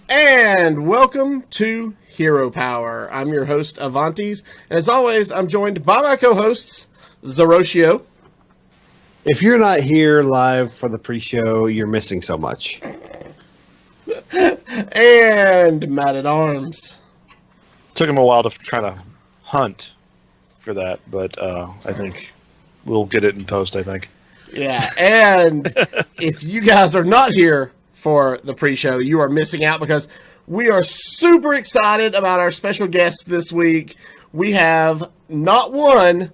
And welcome to Hero Power. I'm your host, Avantes, and as always, I'm joined by my co-hosts, Zeroshio. If you're not here live for the pre-show, you're missing so much. And Matt at Arms. Took him a while to try to hunt for that, but I think we'll get it in post, I think. Yeah, and if you guys are not here for the pre-show, you are missing out because we are super excited about our special guest this week. We have not one,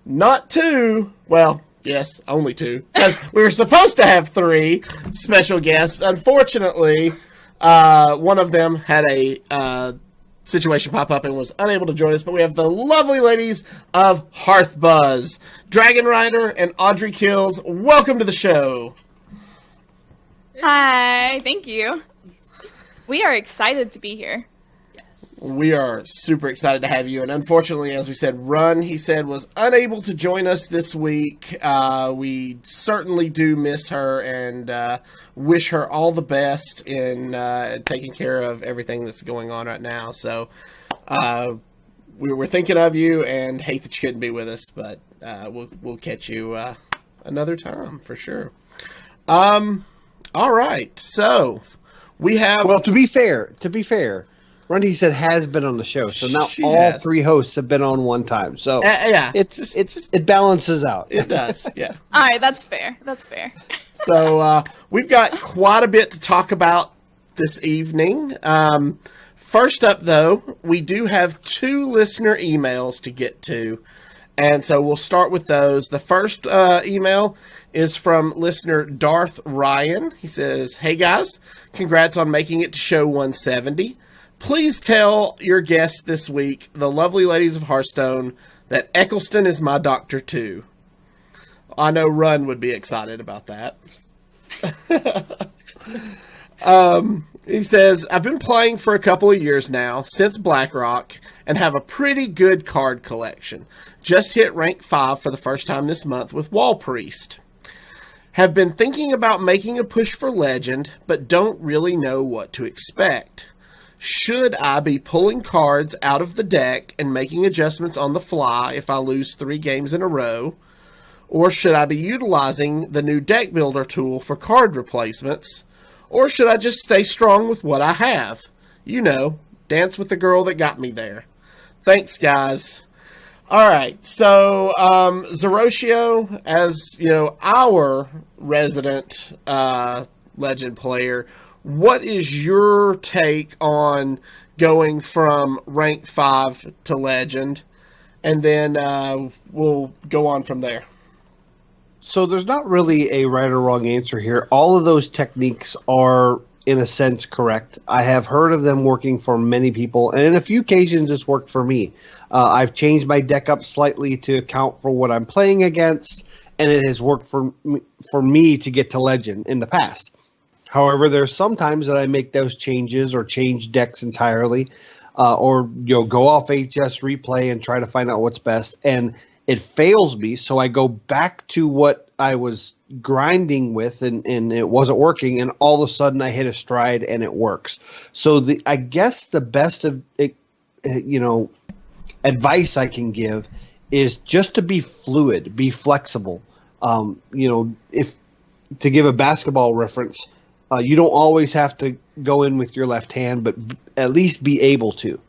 not two, well, yes, only two, as we were supposed to have three special guests. Unfortunately, one of them had a situation pop up and was unable to join us, but we have the lovely ladies of HearthBuzz, DragonRider and AudreyKill. Welcome to the show. Hi, thank you. We are excited to be here. Yes. We are super excited to have you, and unfortunately, as we said, RunHeSaid was unable to join us this week. We certainly do miss her and wish her all the best in taking care of everything that's going on right now. So we were thinking of you and hate that you couldn't be with us, but we'll catch you another time for sure. All right, so we have... Well, to be fair, RunHeSaid has been on the show, so now all three hosts have been on one time. So yeah, it balances out. It does, yeah. All right, that's fair. That's fair. So we've got quite a bit to talk about this evening. First up, though, we do have 2 listener emails to get to, and so we'll start with those. The first email is from listener Darth Ryan. He says, "Hey guys, congrats on making it to show 170. Please tell your guests this week, the lovely ladies of Hearthstone, that Eccleston is my doctor too." I know Run would be excited about that. He says, "I've been playing for a couple of years now, since Blackrock, and have a pretty good card collection. Just hit rank 5 for the first time this month with Wall Priest. Have been thinking about making a push for Legend, but don't really know what to expect. Should I be pulling cards out of the deck and making adjustments on the fly if I lose 3 games in a row? Or should I be utilizing the new deck builder tool for card replacements? Or should I just stay strong with what I have? You know, dance with the girl that got me there. Thanks, guys." All right, so Zeroshio, as you know, our resident Legend player, what is your take on going from rank 5 to Legend? And then we'll go on from there. So there's not really a right or wrong answer here. All of those techniques are, in a sense, correct. I have heard of them working for many people, and in a few occasions it's worked for me. I've changed my deck up slightly to account for what I'm playing against, and it has worked for me to get to Legend in the past. However, there's sometimes that I make those changes or change decks entirely, or go off HS replay and try to find out what's best, and it fails me, so I go back to what I was grinding with, and it wasn't working, and all of a sudden I hit a stride and it works. So I guess the best of advice I can give is just to be fluid, be flexible. If to give a basketball reference, you don't always have to go in with your left hand, but at least be able to.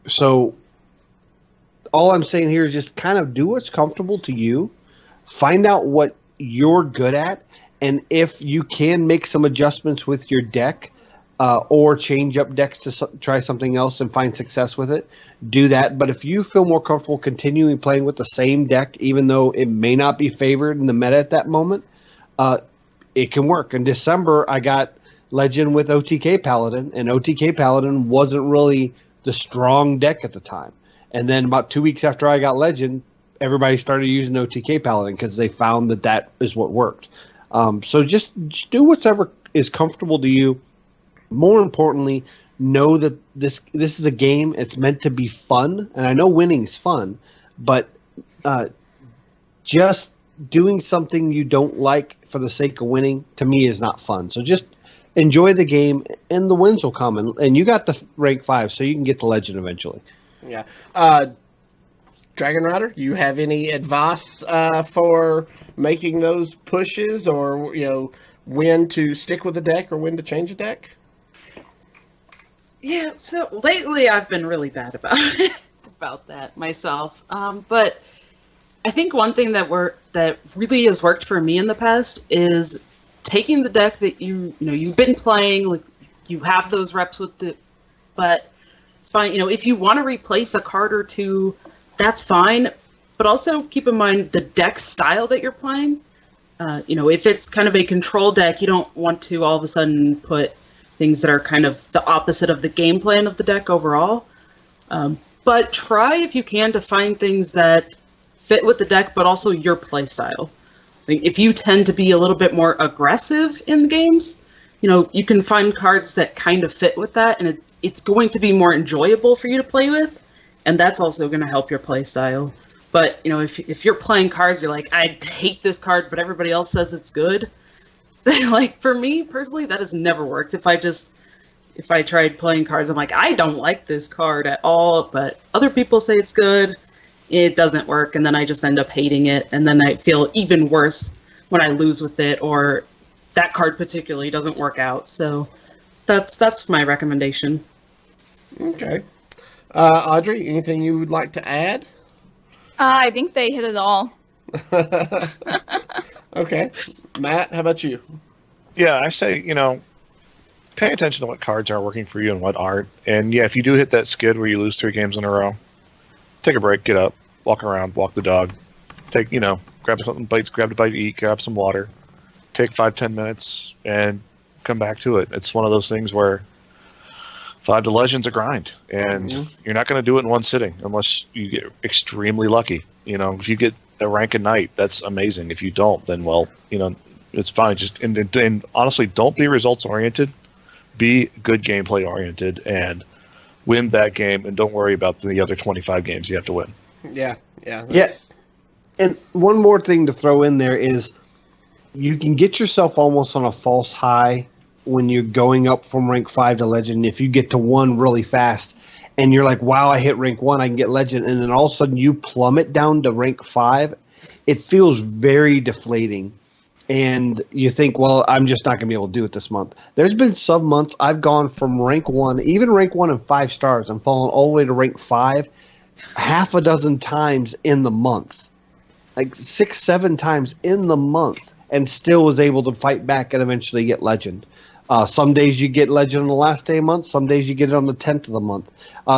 So all I'm saying here is just kind of do what's comfortable to you. Find out what you're good at, and if you can make some adjustments with your deck or change up decks to try something else and find success with it, do that. But if you feel more comfortable continuing playing with the same deck, even though it may not be favored in the meta at that moment, it can work. In December, I got Legend with OTK Paladin, and OTK Paladin wasn't really the strong deck at the time. And then about 2 weeks after I got Legend, everybody started using OTK Paladin because they found that is what worked. So just do whatever is comfortable to you. More importantly, know that this is a game. It's meant to be fun, and I know winning's fun, but just doing something you don't like for the sake of winning, to me, is not fun. So just enjoy the game, and the wins will come. And you got the rank 5, so you can get the legend eventually. Yeah. DragonRider, you have any advice for making those pushes, or when to stick with a deck or when to change a deck? Yeah, so lately I've been really bad about that myself. But I think one thing that really has worked for me in the past is taking the deck that you've been playing, like you have those reps with it, but fine, if you want to replace a card or two, that's fine. But also keep in mind the deck style that you're playing. If it's kind of a control deck, you don't want to all of a sudden put things that are kind of the opposite of the game plan of the deck overall. But try, if you can, to find things that fit with the deck, but also your play style. If you tend to be a little bit more aggressive in the games, you can find cards that kind of fit with that, and it's going to be more enjoyable for you to play with, and that's also going to help your play style. But, if you're playing cards, you're like, I hate this card, but everybody else says it's good. Like, for me, personally, that has never worked. If I tried playing cards, I'm like, I don't like this card at all, but other people say it's good. It doesn't work, and then I just end up hating it, and then I feel even worse when I lose with it, or that card particularly doesn't work out. So that's my recommendation. Okay. Audrey, anything you would like to add? I think they hit it all. Okay. Matt, how about you? Yeah, I say, pay attention to what cards are working for you and what aren't. And yeah, if you do hit that skid where you lose 3 games in a row, take a break, get up, walk around, walk the dog, grab something, grab a bite to eat, grab some water, take 5-10 minutes, and come back to it. It's one of those things where 5 to Legend's a grind, and you're not going to do it in one sitting unless you get extremely lucky. If you get a rank a night, that's amazing. If you don't, then it's fine. Just and honestly, don't be results oriented. Be good gameplay oriented and win that game, and don't worry about the other 25 games you have to win. Yeah. Yes. And one more thing to throw in there is you can get yourself almost on a false high when you're going up from rank 5 to legend. If you get to 1 really fast and you're like, wow, I hit rank 1, I can get legend, and then all of a sudden you plummet down to rank 5, it feels very deflating. And you think, well, I'm just not going to be able to do it this month. There's been some months I've gone from rank 1, even rank 1 and 5 stars, I'm falling all the way to rank 5 half a dozen times in the month. Like 6-7 times in the month, and still was able to fight back and eventually get legend. Some days you get legend on the last day of the month. Some days you get it on the 10th of the month.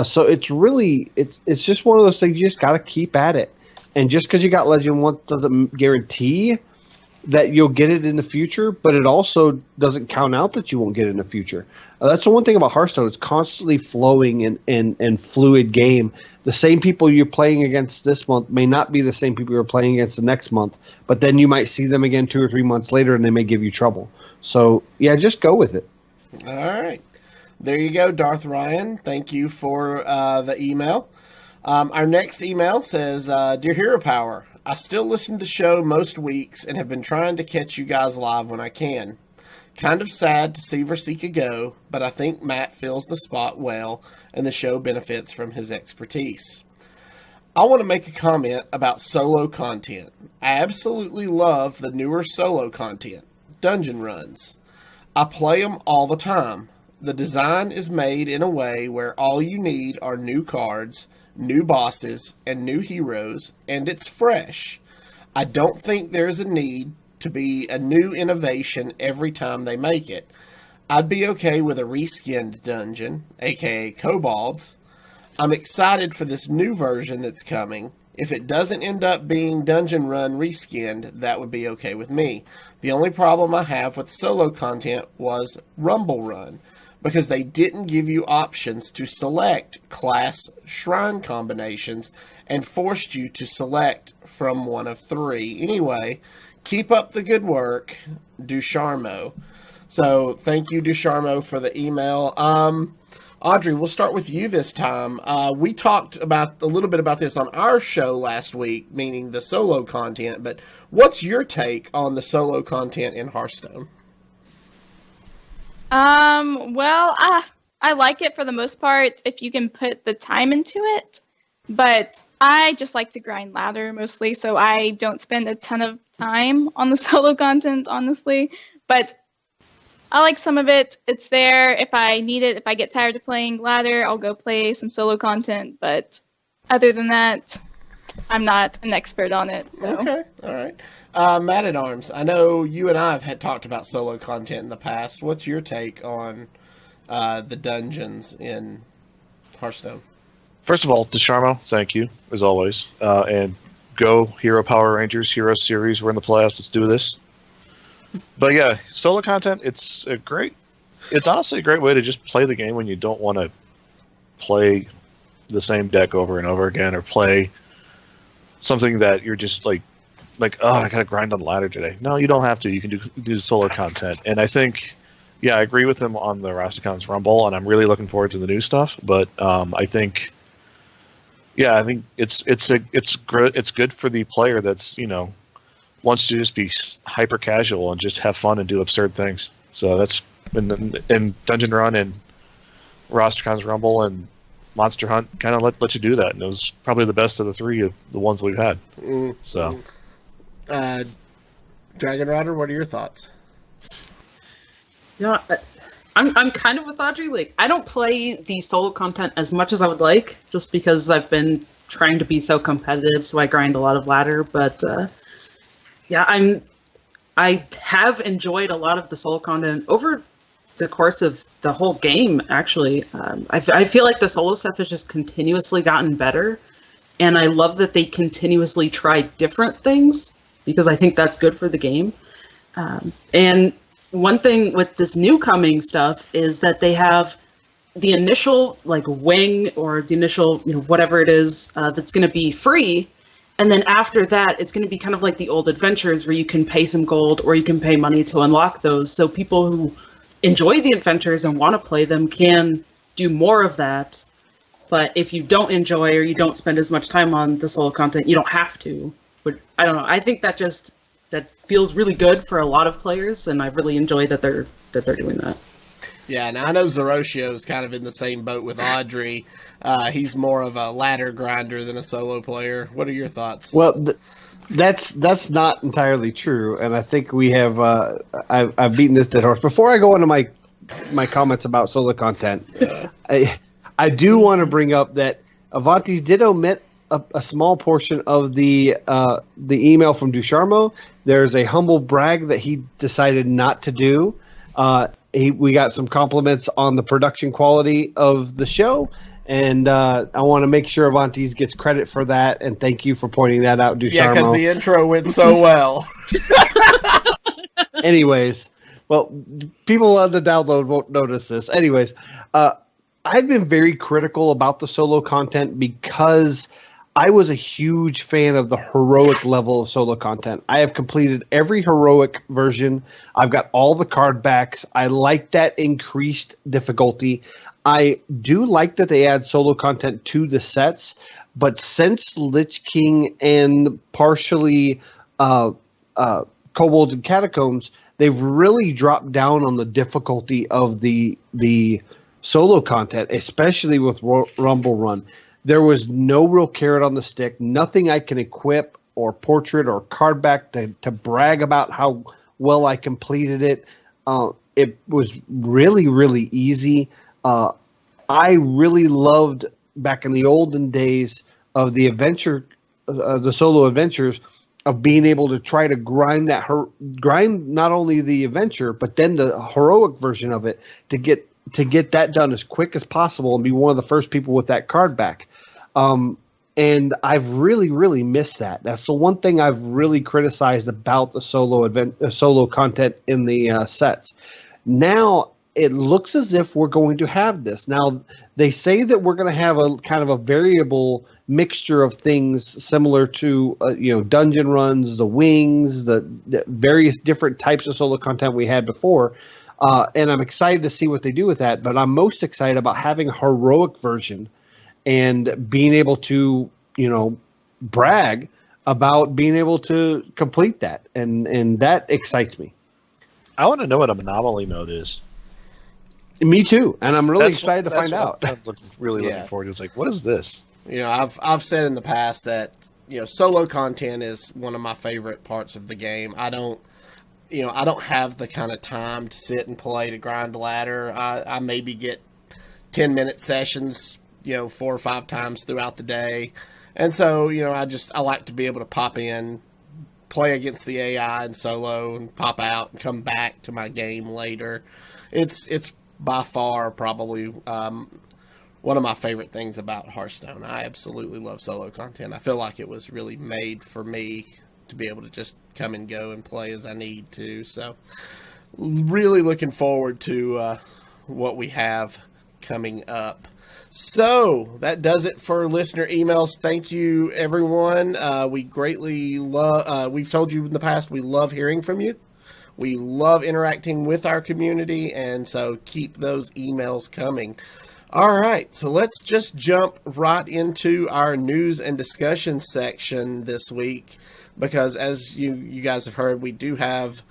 So it's really, it's just one of those things you just got to keep at it. And just because you got legend once doesn't guarantee that you'll get it in the future, but it also doesn't count out that you won't get it in the future. That's the one thing about Hearthstone. It's constantly flowing and fluid game. The same people you're playing against this month may not be the same people you're playing against the next month, but then you might see them again 2 or 3 months later and they may give you trouble. So, yeah, just go with it. All right. There you go, Darth Ryan. Thank you for the email. Our next email says, Dear Hero Power, I still listen to the show most weeks and have been trying to catch you guys live when I can. Kind of sad to see Versika go, but I think Matt fills the spot well and the show benefits from his expertise. I want to make a comment about solo content. I absolutely love the newer solo content, dungeon runs. I play them all the time. The design is made in a way where all you need are new cards, new bosses, and new heroes, and it's fresh. I don't think there's a need to be a new innovation every time they make it. I'd be okay with a reskinned dungeon, aka kobolds. I'm excited for this new version that's coming. If it doesn't end up being dungeon run reskinned, that would be okay with me. The only problem I have with solo content was Rumble Run, because they didn't give you options to select class shrine combinations and forced you to select from one of 3. Anyway, keep up the good work, Ducharmo. So thank you, Ducharmo, for the email. Audrey, we'll start with you this time. We talked about a little bit about this on our show last week, meaning the solo content, but what's your take on the solo content in Hearthstone? Well, I like it for the most part if you can put the time into it, but I just like to grind ladder mostly, so I don't spend a ton of time on the solo content, honestly. But I like some of it. It's there if I need it. If I get tired of playing ladder, I'll go play some solo content. But other than that, I'm not an expert on it. So. Okay, all right. Matt at Arms, I know you and I have talked about solo content in the past. What's your take on the dungeons in Hearthstone? First of all, DeSharmo, thank you, as always. And go Hero Power Rangers, Hero Series. We're in the playoffs. Let's do this. But yeah, solo content, it's honestly a great way to just play the game when you don't want to play the same deck over and over again, or play something that you're just like, oh, I gotta grind on the ladder today. No, you don't have to. You can do solo content. And I think, yeah, I agree with him on the Rastakhan's Rumble, and I'm really looking forward to the new stuff. But I think it's good for the player that's, wants to just be hyper casual and just have fun and do absurd things. So that's in Dungeon Run and Rastakhan's Rumble and Monster Hunt kind of let you do that, and it was probably the best of the three of the ones we've had. So, DragonRider, what are your thoughts? Yeah, I'm kind of with Audrey. Like, I don't play the solo content as much as I would like, just because I've been trying to be so competitive, so I grind a lot of ladder. But yeah, I have enjoyed a lot of the solo content over the course of the whole game, actually. I feel like the solo stuff has just continuously gotten better, and I love that they continuously try different things, because I think that's good for the game. And one thing with this new coming stuff is that they have the initial wing, or the initial whatever it is that's going to be free, and then after that it's going to be kind of like the old adventures where you can pay some gold or you can pay money to unlock those. So people who enjoy the adventures and want to play them can do more of that. But if you don't enjoy, or you don't spend as much time on the solo content, you don't have to. But I don't know. I think that feels really good for a lot of players, and I really enjoy that they're doing that. Yeah, now I know Zeroshio's kind of in the same boat with Audrey. He's more of a ladder grinder than a solo player. What are your thoughts? Well, that's not entirely true, and I think we have. I've beaten this dead horse. Before I go into my comments about solo content, I do want to bring up that Avantis did omit a small portion of the email from DeSharmo. There's a humble brag that he decided not to do. We got some compliments on the production quality of the show, and I want to make sure Avantis gets credit for that, and thank you for pointing that out, DeSharmo. Yeah, because the intro went so well. Anyways, well, people on the download won't notice this. Anyways, I've been very critical about the solo content because I was a huge fan of the heroic level of solo content. I have completed every heroic version. I've got all the card backs. I like that increased difficulty. I do like that they add solo content to the sets, but since Lich King and partially Kobolds and Catacombs, they've really dropped down on the difficulty of the solo content, especially with Rumble Run. There was no real carrot on the stick, nothing I can equip or portrait or card back to brag about how well I completed it. It was really, really easy. I really loved back in the olden days of the adventure, the solo adventures, of being able to try to grind not only the adventure, but then the heroic version of it to get that done as quick as possible and be one of the first people with that card back. And I've really, really missed that. That's the one thing I've really criticized about the solo content in the sets. Now it looks as if we're going to have this. Now they say that we're going to have a kind of a variable mixture of things similar to dungeon runs, the wings, the various different types of solo content we had before. And I'm excited to see what they do with that. But I'm most excited about having a heroic version and being able to, brag about being able to complete that. And that excites me. I want to know what an anomaly mode is. Me too, and I'm really That's excited to that's find what out. I'm looking forward to. It's like, what is this? You know, I've said in the past that, you know, solo content is one of my favorite parts of the game. I don't have the kind of time to sit and play to grind a ladder. I maybe get 10-minute sessions, you know, 4 or 5 times throughout the day. And so, you know, I like to be able to pop in, play against the AI and solo, and pop out and come back to my game later. It's by far probably one of my favorite things about Hearthstone. I absolutely love solo content. I feel like it was really made for me to be able to just come and go and play as I need to. So really looking forward to what we have coming up. So that does it for listener emails. Thank you, everyone. We greatly love, we've told you in the past, we love hearing from you. We love interacting with our community, and so keep those emails coming. All right, so let's just jump right into our news and discussion section this week, because as you guys have heard, we do have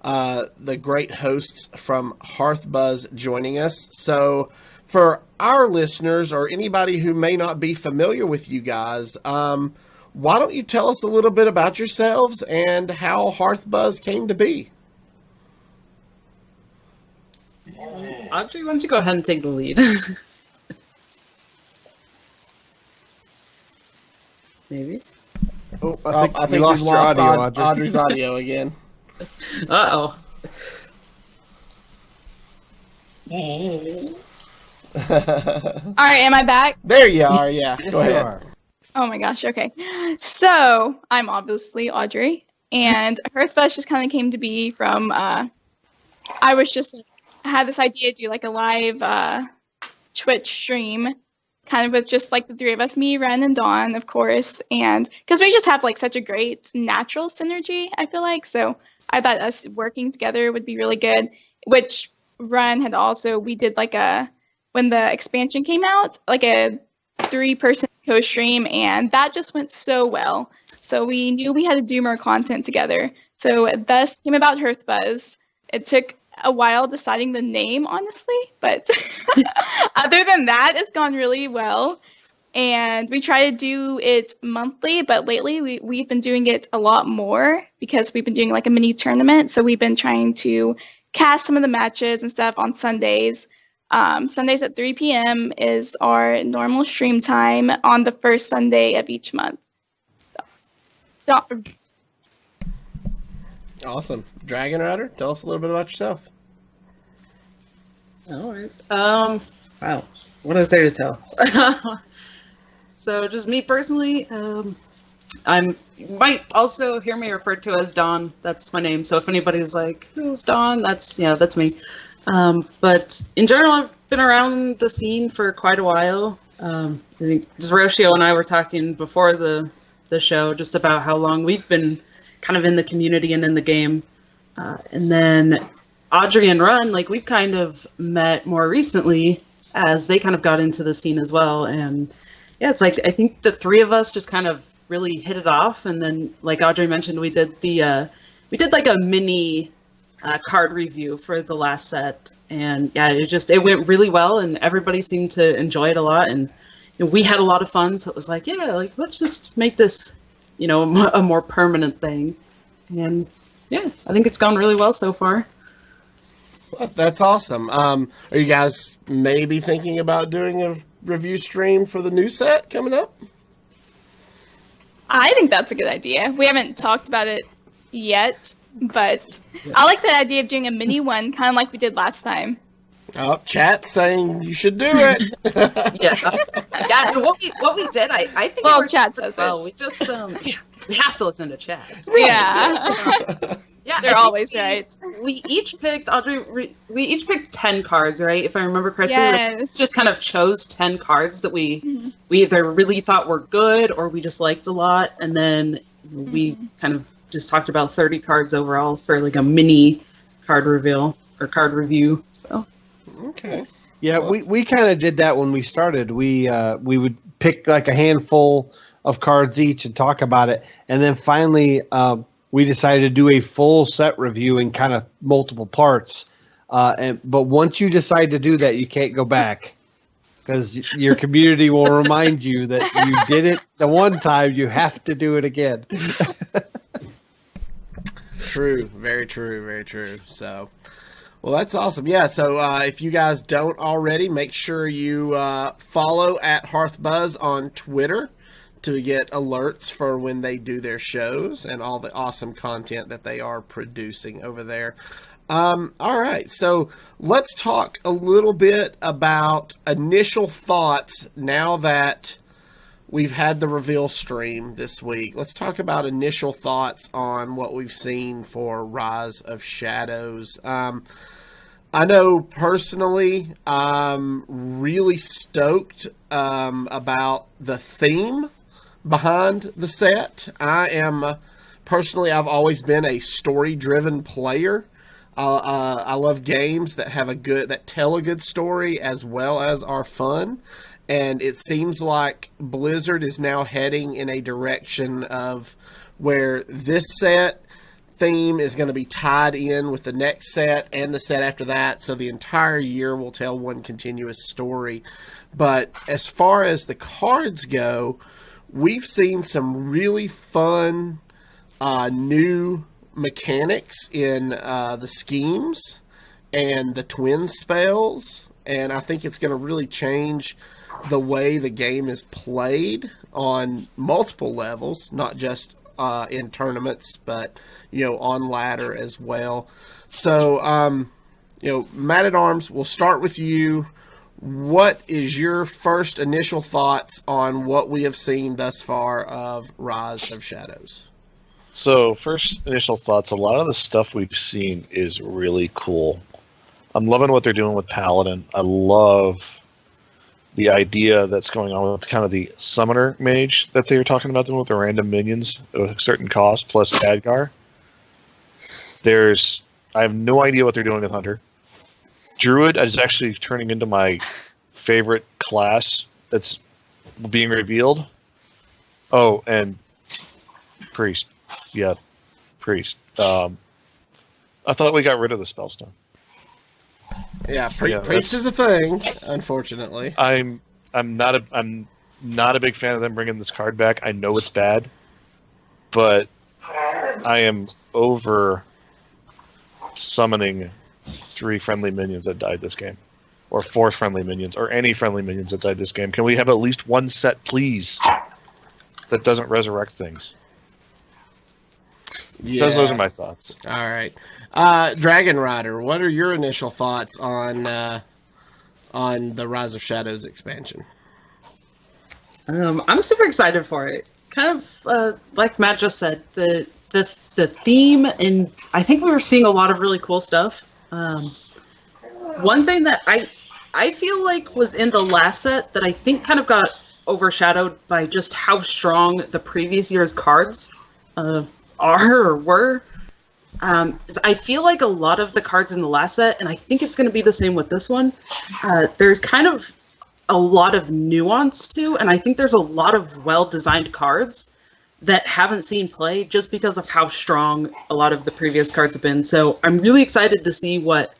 the great hosts from HearthBuzz joining us. So for our listeners or anybody who may not be familiar with you guys, why don't you tell us a little bit about yourselves and how HearthBuzz came to be? Audrey, why don't you go ahead and take the lead? Maybe. Oh, I think we lost your audio, Audrey's audio again. Uh-oh. All right, am I back? There you are, yeah. Yes, Go you ahead. are. Oh my gosh, okay. So, I'm obviously Audrey, and HearthBuzz just kind of came to be from, I had this idea to do like a live Twitch stream, kind of with just like the three of us, me, Ren, and Dawn, of course, and because we just have like such a great natural synergy, I feel like, so I thought us working together would be really good, which Ren had also, we did like when the expansion came out, like a 3-person co-stream, and that just went so well, so we knew we had to do more content together, so thus came about HearthBuzz. It took a while deciding the name, honestly, but other than that, it's gone really well. And we try to do it monthly, but lately we've been doing it a lot more because we've been doing like a mini tournament. So we've been trying to cast some of the matches and stuff on Sundays. Sundays at 3 p.m. is our normal stream time on the first Sunday of each month. So, Awesome. DragonRider, tell us a little bit about yourself. All right. Wow. What is there to tell? So just me personally, you might also hear me referred to as Dawn. That's my name. So if anybody's like, who's Dawn? That's me. But in general, I've been around the scene for quite a while. I think Zeroshio and I were talking before the show just about how long we've been kind of in the community and in the game. And then Audrey and Run, like we've kind of met more recently as they kind of got into the scene as well. And yeah, it's like, I think the three of us just kind of really hit it off. And then like Audrey mentioned, we did like a mini card review for the last set. And yeah, it went really well and everybody seemed to enjoy it a lot. And we had a lot of fun. So it was like, yeah, like let's just make this, a more permanent thing. And yeah, I think it's gone really well so far. That's awesome. Are you guys maybe thinking about doing a review stream for the new set coming up? I think that's a good idea. We haven't talked about it yet, but I like the idea of doing a mini one, kind of like we did last time. Oh, chat's saying you should do it. Yeah. And what we did, I think. Well, chat says well. it. We just we have to listen to chat. Yeah. Yeah, They're always right. We each picked, Audrey. We each picked 10 cards, right? If I remember correctly, Yes. we just kind of chose 10 cards that we either really thought were good or we just liked a lot, and then we kind of just talked about 30 cards overall for like a mini card reveal or card review. So Okay. Yeah, we kind of did that when we started. We would pick like a handful of cards each and talk about it, and then finally we decided to do a full set review in kind of multiple parts But once you decide to do that, you can't go back because your community will remind you that you did it the one time. You have to do it again. True. Very true. Very true. So, well, that's awesome. Yeah. So, if you guys don't already, make sure you follow at HearthBuzz on Twitter to get alerts for when they do their shows and all the awesome content that they are producing over there. All right, so let's talk a little bit about initial thoughts now that we've had the reveal stream this week. Let's talk about initial thoughts on what we've seen for Rise of Shadows. I know personally, I'm really stoked about the theme behind the set. I've always been a story-driven player. I love games that tell a good story as well as are fun. And it seems like Blizzard is now heading in a direction of where this set theme is going to be tied in with the next set and the set after that. So the entire year will tell one continuous story. But as far as the cards go, we've seen some really fun new mechanics in the schemes and the twin spells, and I think it's going to really change the way the game is played on multiple levels, not just in tournaments, but on ladder as well. So, Matt at Arms, we'll start with you. What is your first initial thoughts on what we have seen thus far of Rise of Shadows? So, first initial thoughts, a lot of the stuff we've seen is really cool. I'm loving what they're doing with Paladin. I love the idea that's going on with kind of the Summoner Mage that they were talking about doing with the random minions with a certain cost plus Khadgar. I have no idea what they're doing with Hunter. Druid is actually turning into my favorite class that's being revealed. Oh, and Priest. Yeah, Priest. I thought we got rid of the Spellstone. Yeah, Priest is a thing, unfortunately. I'm not a big fan of them bringing this card back. I know it's bad, but I am over summoning 3 friendly minions that died this game, or 4 friendly minions, or any friendly minions that died this game. Can we have at least one set, please, that doesn't resurrect things? Yeah. Those are my thoughts. All right. DragonRider, what are your initial thoughts on the Rise of Shadows expansion? I'm super excited for it. Kind of like Matt just said, the theme, and I think we were seeing a lot of really cool stuff. One thing that I feel like was in the last set that I think kind of got overshadowed by just how strong the previous year's cards were. I feel like a lot of the cards in the last set, and I think it's going to be the same with this one, there's kind of a lot of nuance to, and I think there's a lot of well-designed cards that haven't seen play just because of how strong a lot of the previous cards have been. So I'm really excited to see what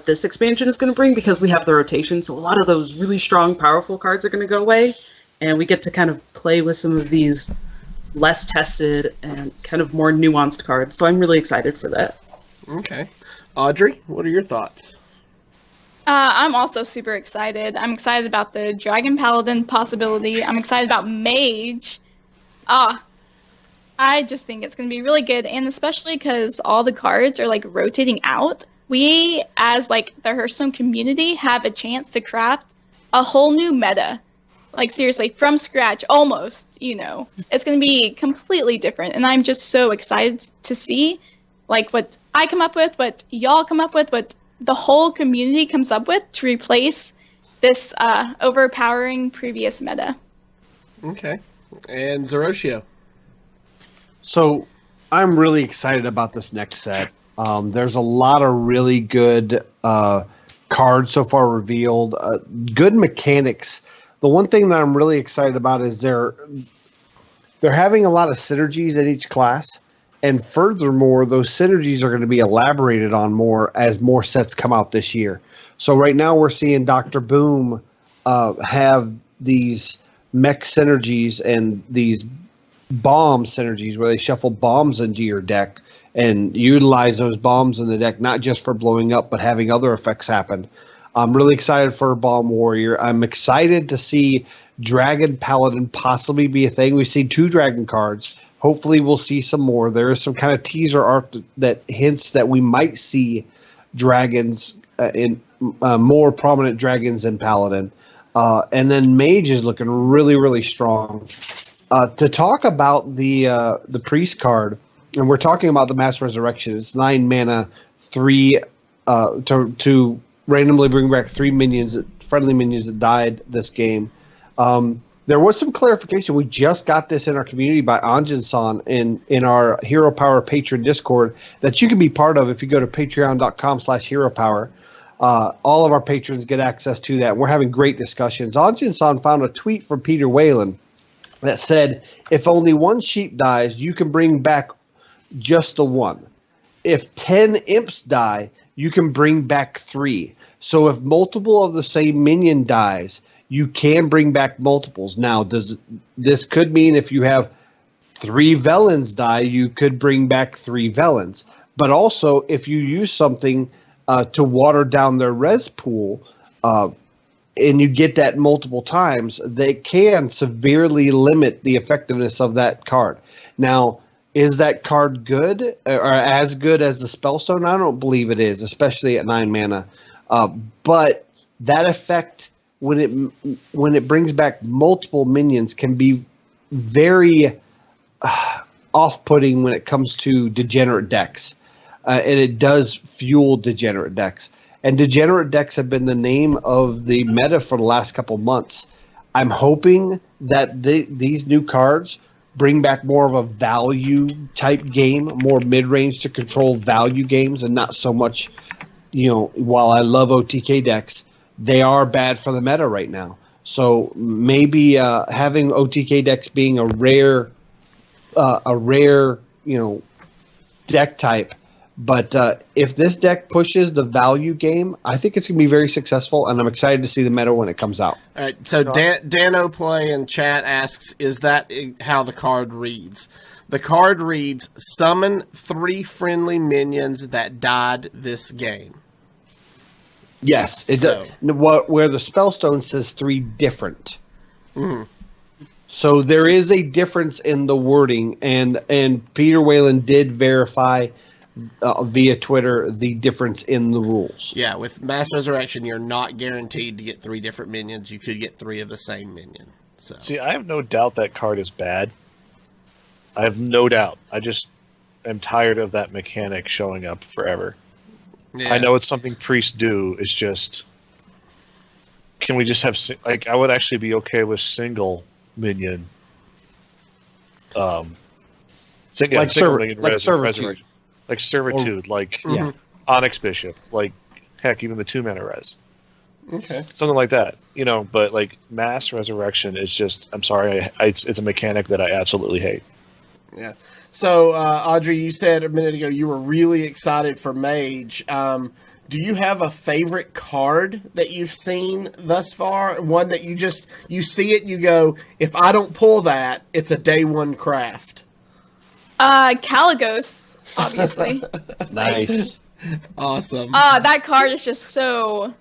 this expansion is going to bring, because we have the rotation. So a lot of those really strong, powerful cards are going to go away, and we get to kind of play with some of these less tested and kind of more nuanced cards. So I'm really excited for that. Okay. Audrey, what are your thoughts? I'm also super excited. I'm excited about the Dragon Paladin possibility. I'm excited about Mage. I just think it's going to be really good, and especially because all the cards are like rotating out. We, as like the Hearthstone community, have a chance to craft a whole new meta. Like seriously, from scratch, almost, It's going to be completely different, and I'm just so excited to see like what I come up with, what y'all come up with, what the whole community comes up with to replace this overpowering previous meta. Okay. And Zeroshio. So I'm really excited about this next set. There's a lot of really good cards so far revealed, good mechanics. The one thing that I'm really excited about is they're having a lot of synergies at each class, And furthermore, those synergies are going to be elaborated on more as more sets come out this year. So right now we're seeing Dr. Boom have these mech synergies and these bomb synergies where they shuffle bombs into your deck and utilize those bombs in the deck, not just for blowing up, but having other effects happen. I'm really excited for Bomb Warrior. I'm excited to see Dragon Paladin possibly be a thing. We've seen 2 dragon cards. Hopefully we'll see some more. There is some kind of teaser art that hints that we might see dragons in more prominent dragons in Paladin. And then Mage is looking really, really strong. To talk about the Priest card, and we're talking about the Mass Resurrection. It's 9 mana, 3 to randomly bring back 3 minions, friendly minions that died this game. There was some clarification. We just got this in our community by Anjin-san in our Hero Power Patron Discord that you can be part of if you go to patreon.com/heropower. All of our patrons get access to that. We're having great discussions. Anjin-san found a tweet from Peter Whalen that said, if only 1 sheep dies, you can bring back just the 1. If 10 imps die, you can bring back 3. So if multiple of the same minion dies, you can bring back multiples. Now, this could mean if you have 3 Velens die, you could bring back 3 Velens. But also, if you use something to water down their res pool, and you get that multiple times, they can severely limit the effectiveness of that card. Now, is that card good or as good as the Spellstone? I don't believe it is, especially at 9 mana. But that effect, when it brings back multiple minions, can be very off-putting when it comes to degenerate decks. And it does fuel degenerate decks. And degenerate decks have been the name of the meta for the last couple months. I'm hoping that these new cards bring back more of a value type game, more mid-range to control value games, and not so much, while I love OTK decks, they are bad for the meta right now. So maybe having OTK decks being a rare, deck type. But if this deck pushes the value game, I think it's going to be very successful, and I'm excited to see the meta when it comes out. All right, so Dano Play in chat asks, is that how the card reads? The card reads, summon 3 friendly minions that died this game. Yes, it does. Where the Spellstone says 3 different. Mm-hmm. So there is a difference in the wording, and Peter Whalen did verify via Twitter the difference in the rules. Yeah, with Mass Resurrection, you're not guaranteed to get 3 different minions. You could get 3 of the same minion. So. See, I have no doubt that card is bad. I have no doubt. I just am tired of that mechanic showing up forever. Yeah. I know it's something priests do. It's just, can we just have I would actually be okay with single minion. Single minion resurrection. Like Servitude, Onyx Bishop, heck, even the 2 mana res. Okay. Something like that, but Mass Resurrection is just, I'm sorry, it's a mechanic that I absolutely hate. Yeah. So, Audrey, you said a minute ago you were really excited for Mage. Do you have a favorite card that you've seen thus far? One that you see it and you go, if I don't pull that, it's a day 1 craft. Caligos. Obviously. Nice. Awesome. That card is just so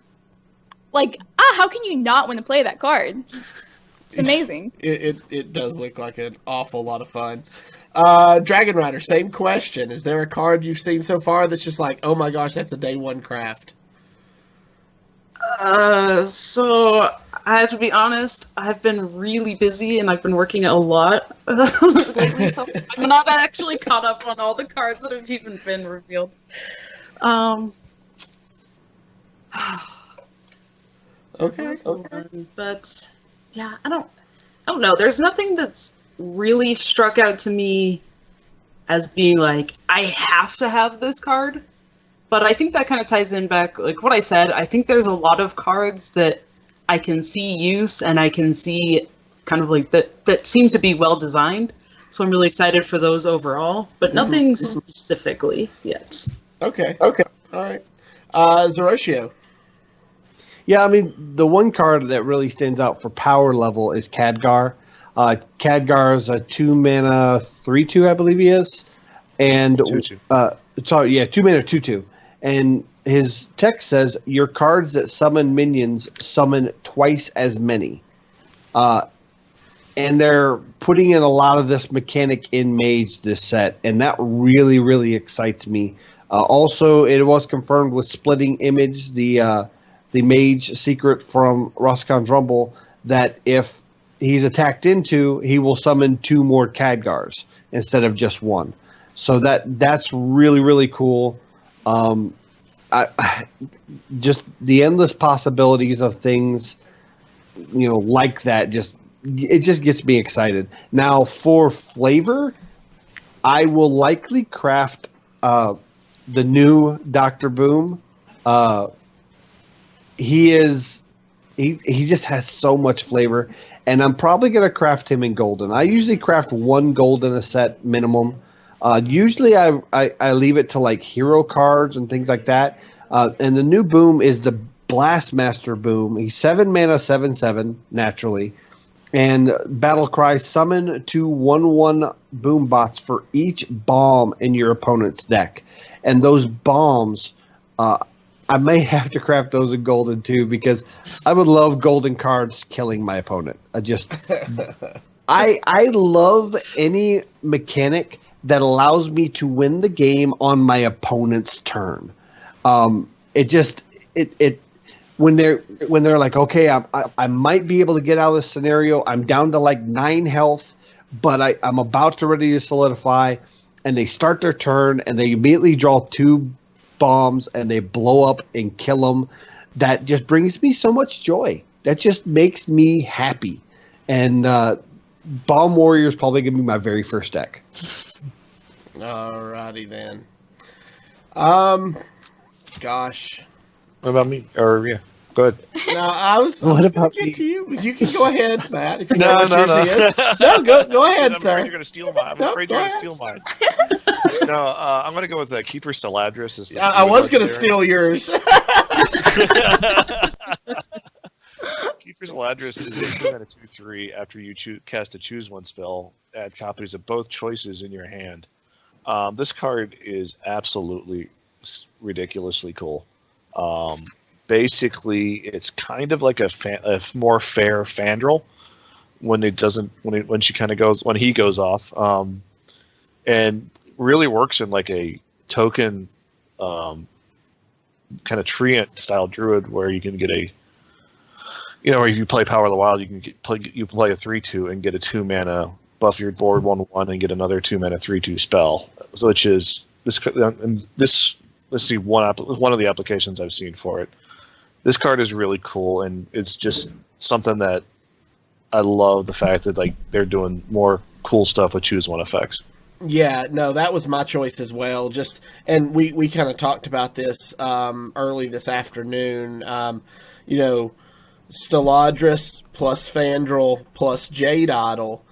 how can you not want to play that card? It's amazing. It does look like an awful lot of fun. DragonRider, same question. Is there a card you've seen so far that's just like, oh my gosh, that's a day 1 craft? So I have to be honest, I've been really busy and I've been working a lot lately, so I'm not actually caught up on all the cards that have even been revealed. Okay. But yeah, I don't know. There's nothing that's really struck out to me as being like, I have to have this card. But I think that kind of ties in back, what I said. I think there's a lot of cards that I can see use and I can see kind of that seem to be well designed. So I'm really excited for those overall, but nothing specifically yet. Okay. All right. Zeroshio. Yeah, I mean, the one card that really stands out for power level is Khadgar. Khadgar is a 2-mana 3/2, I believe he is. And 2/2. 2-mana 2/2. And his text says, your cards that summon minions summon twice as many. And they're putting in a lot of this mechanic in Mage this set, and that really, really excites me. Also, it was confirmed with Splitting Image, the Mage secret from Roscon's Rumble, that if he's attacked into, he will summon 2 more Khadgars instead of just 1. So that's really, really cool. Just the endless possibilities of things, like that, it just gets me excited. Now, for flavor, I will likely craft the new Dr. Boom. He just has so much flavor, and I'm probably going to craft him in golden. I usually craft 1 gold in a set minimum. Usually I leave it to like hero cards and things like that. And the new Boom is the Blastmaster Boom. He's 7 mana, 7/7 naturally. And Battle Cry, summon 2 1/1 Boom bots for each bomb in your opponent's deck. And those bombs, I may have to craft those in golden too, because I would love golden cards killing my opponent. I love any mechanic that allows me to win the game on my opponent's turn. When they're like, okay, I might be able to get out of this scenario. I'm down to like 9 health, but I'm about to ready to solidify, and they start their turn and they immediately draw 2 bombs and they blow up and kill them. That just brings me so much joy. That just makes me happy. And Bomb Warrior is probably going to be my very first deck. Alrighty then. Gosh. What about me? Or yeah, go ahead. No, I was What going about to me? get to you. You can go ahead, Matt. If you No, know what no, yours no. is. No, go ahead, I'm sir. afraid you're going to steal mine. I'm No, afraid go you're going to ahead. steal mine. No, I'm going to go with Keeper Saladris. I was going to steal yours. Keeper Saladris is a 2-mana 2/3. After you cast a choose one spell, add copies of both choices in your hand. This card is absolutely ridiculously cool. Basically, it's kind of like a more fair Fandral when he goes off, and really works in like a token kind of treant style druid where you can get or if you play Power of the Wild, you can play a 3/2 and get a 2-mana buff your board 1/1 and get another 2-mana 3/2 spell. So which is this. Let's see one of the applications I've seen for it. This card is really cool, and it's just something that I love the fact that they're doing more cool stuff with choose one effects. Yeah, no, that was my choice as well. And we kind of talked about this early this afternoon. Steladris plus Fandral plus Jade Idol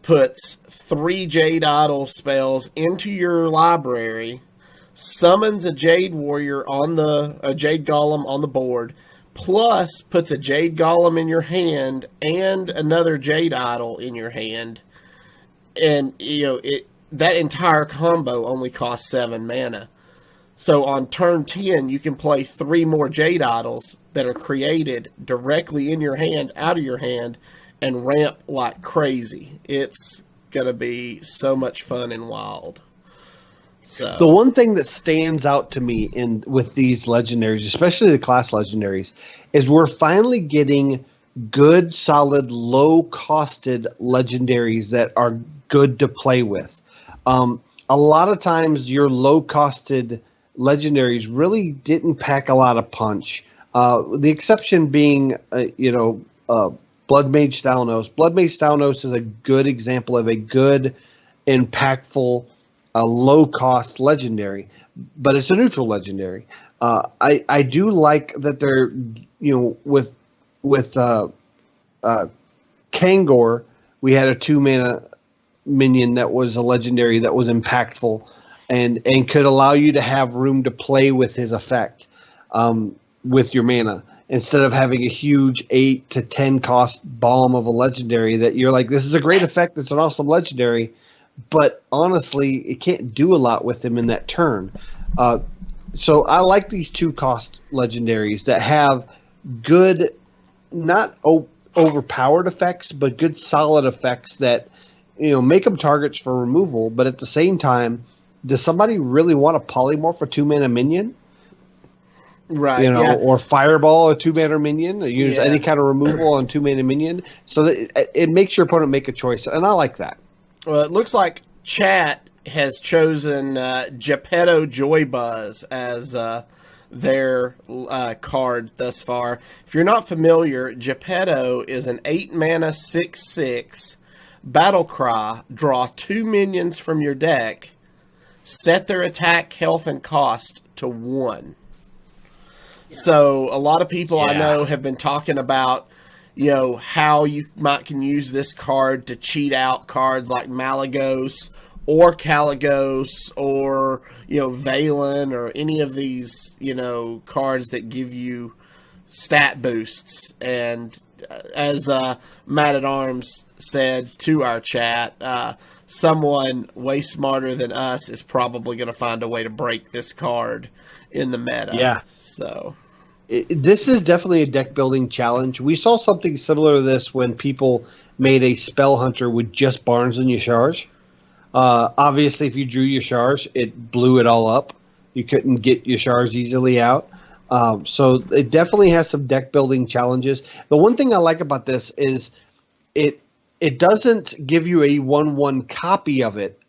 puts 3 Jade Idol spells into your library, summons a Jade Warrior a Jade Golem on the board, plus puts a Jade Golem in your hand and another Jade Idol in your hand. And that entire combo only costs 7 mana. So on turn 10, you can play 3 more Jade Idols that are created directly in your hand, out of your hand, and ramp like crazy. It's going to be so much fun and wild. So The one thing that stands out to me with these legendaries, especially the class legendaries, is we're finally getting good, solid, low-costed legendaries that are good to play with. A lot of times your low-costed legendaries really didn't pack a lot of punch. The exception being, Blood Mage Stalnos. Blood Mage Stalnos is a good example of a good, impactful, low-cost legendary, but it's a neutral legendary. I do like that they're, with Kangor, we had a 2-mana minion that was a legendary that was impactful and could allow you to have room to play with his effect with your mana, instead of having a huge 8 to 10 cost bomb of a legendary that you're like, this is a great effect, it's an awesome legendary, but honestly, it can't do a lot with him in that turn. So I like these 2 cost legendaries that have good, not overpowered effects, but good solid effects that, make them targets for removal. But at the same time, does somebody really want a polymorph a 2-mana minion? Right. Or fireball a 2-mana minion, or use any kind of removal on 2-mana minion, so that it makes your opponent make a choice, and I like that. Well, it looks like chat has chosen Geppetto Joybuzz as their card thus far. If you're not familiar, Geppetto is an 8-mana 6/6 battle cry. Draw 2 minions from your deck, set their attack, health, and cost to 1. So a lot of people I know have been talking about, how you can use this card to cheat out cards like Malagos or Caligos or, Valen or any of these, cards that give you stat boosts. And as Matt at Arms said to our chat, someone way smarter than us is probably going to find a way to break this card in the meta. Yeah. So this is definitely a deck building challenge. We saw something similar to this when people made a Spell Hunter with just Barnes and Yashars. Obviously, if you drew Yashars, it blew it all up. You couldn't get Yashars easily out. So it definitely has some deck building challenges. The one thing I like about this is it doesn't give you a 1/1 copy of it,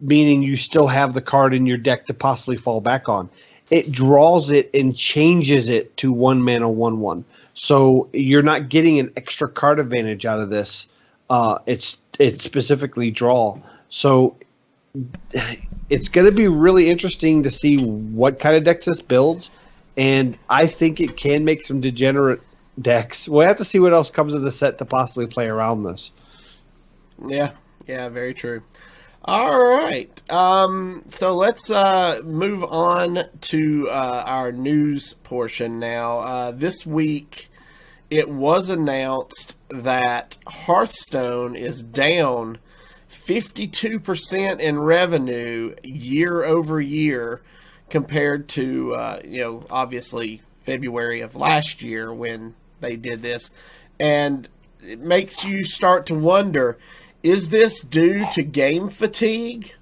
meaning you still have the card in your deck to possibly fall back on. It draws it and changes it to 1 mana 1/1. So you're not getting an extra card advantage out of this. It's specifically draw. So it's going to be really interesting to see what kind of decks this builds. And I think it can make some degenerate decks. We'll have to see what else comes in the set to possibly play around this. Yeah, very true. All right. So let's move on to our news portion now. This week, it was announced that Hearthstone is down 52% in revenue year over year compared to, obviously February of last year when they did this. And it makes you start to wonder, is this due to game fatigue,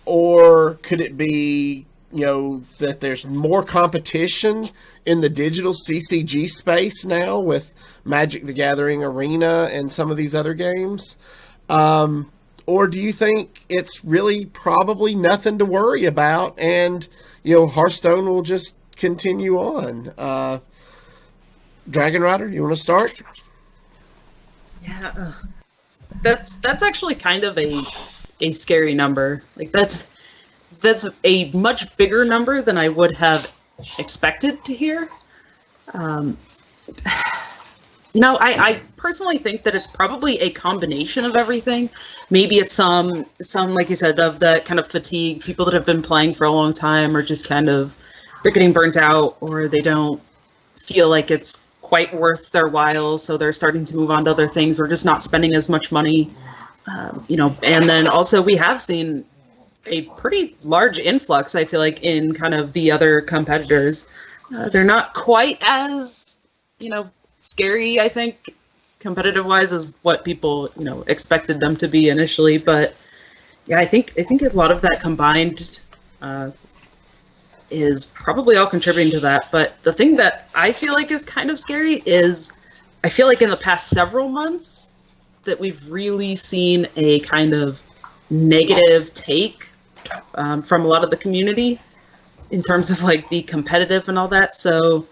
or could it be, that there's more competition in the digital CCG space now with Magic the Gathering Arena and some of these other games? Or do you think it's really probably nothing to worry about and, Hearthstone will just continue on? DragonRider, you want to start? Yeah. That's actually kind of a scary number. Like that's a much bigger number than I would have expected to hear. I personally think that it's probably a combination of everything. Maybe it's some like you said, of that kind of fatigue. People that have been playing for a long time are just kind of, they're getting burnt out, or they don't feel like it's quite worth their while, so they're starting to move on to other things, or just not spending as much money. And then also we have seen a pretty large influx, I feel like, in kind of the other competitors. They're not quite as, scary, I think, competitive-wise, as what people, expected them to be initially. But yeah, I think a lot of that combined is probably all contributing to that. But the thing that I feel like is kind of scary is I feel like in the past several months that we've really seen a kind of negative take from a lot of the community in terms of like the competitive and all that. So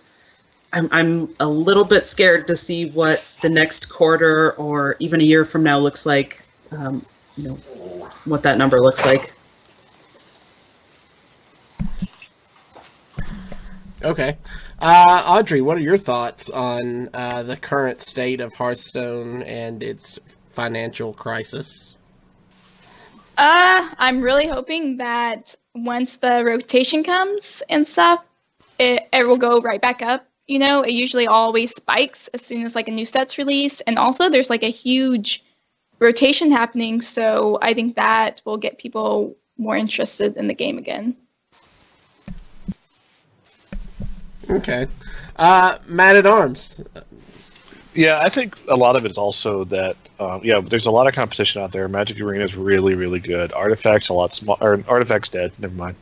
I'm a little bit scared to see what the next quarter or even a year from now looks like, what that number looks like. Okay. Audrey, what are your thoughts on the current state of Hearthstone and its financial crisis? I'm really hoping that once the rotation comes and stuff, it will go right back up. You know, it usually always spikes as soon as like a new set's released, and also there's like a huge rotation happening, so I think that will get people more interested in the game again. Okay. Matt at Arms. Yeah, I think a lot of it is also that, there's a lot of competition out there. Magic Arena is really, really good. Artifact's a lot smaller. Artifact's dead. Never mind.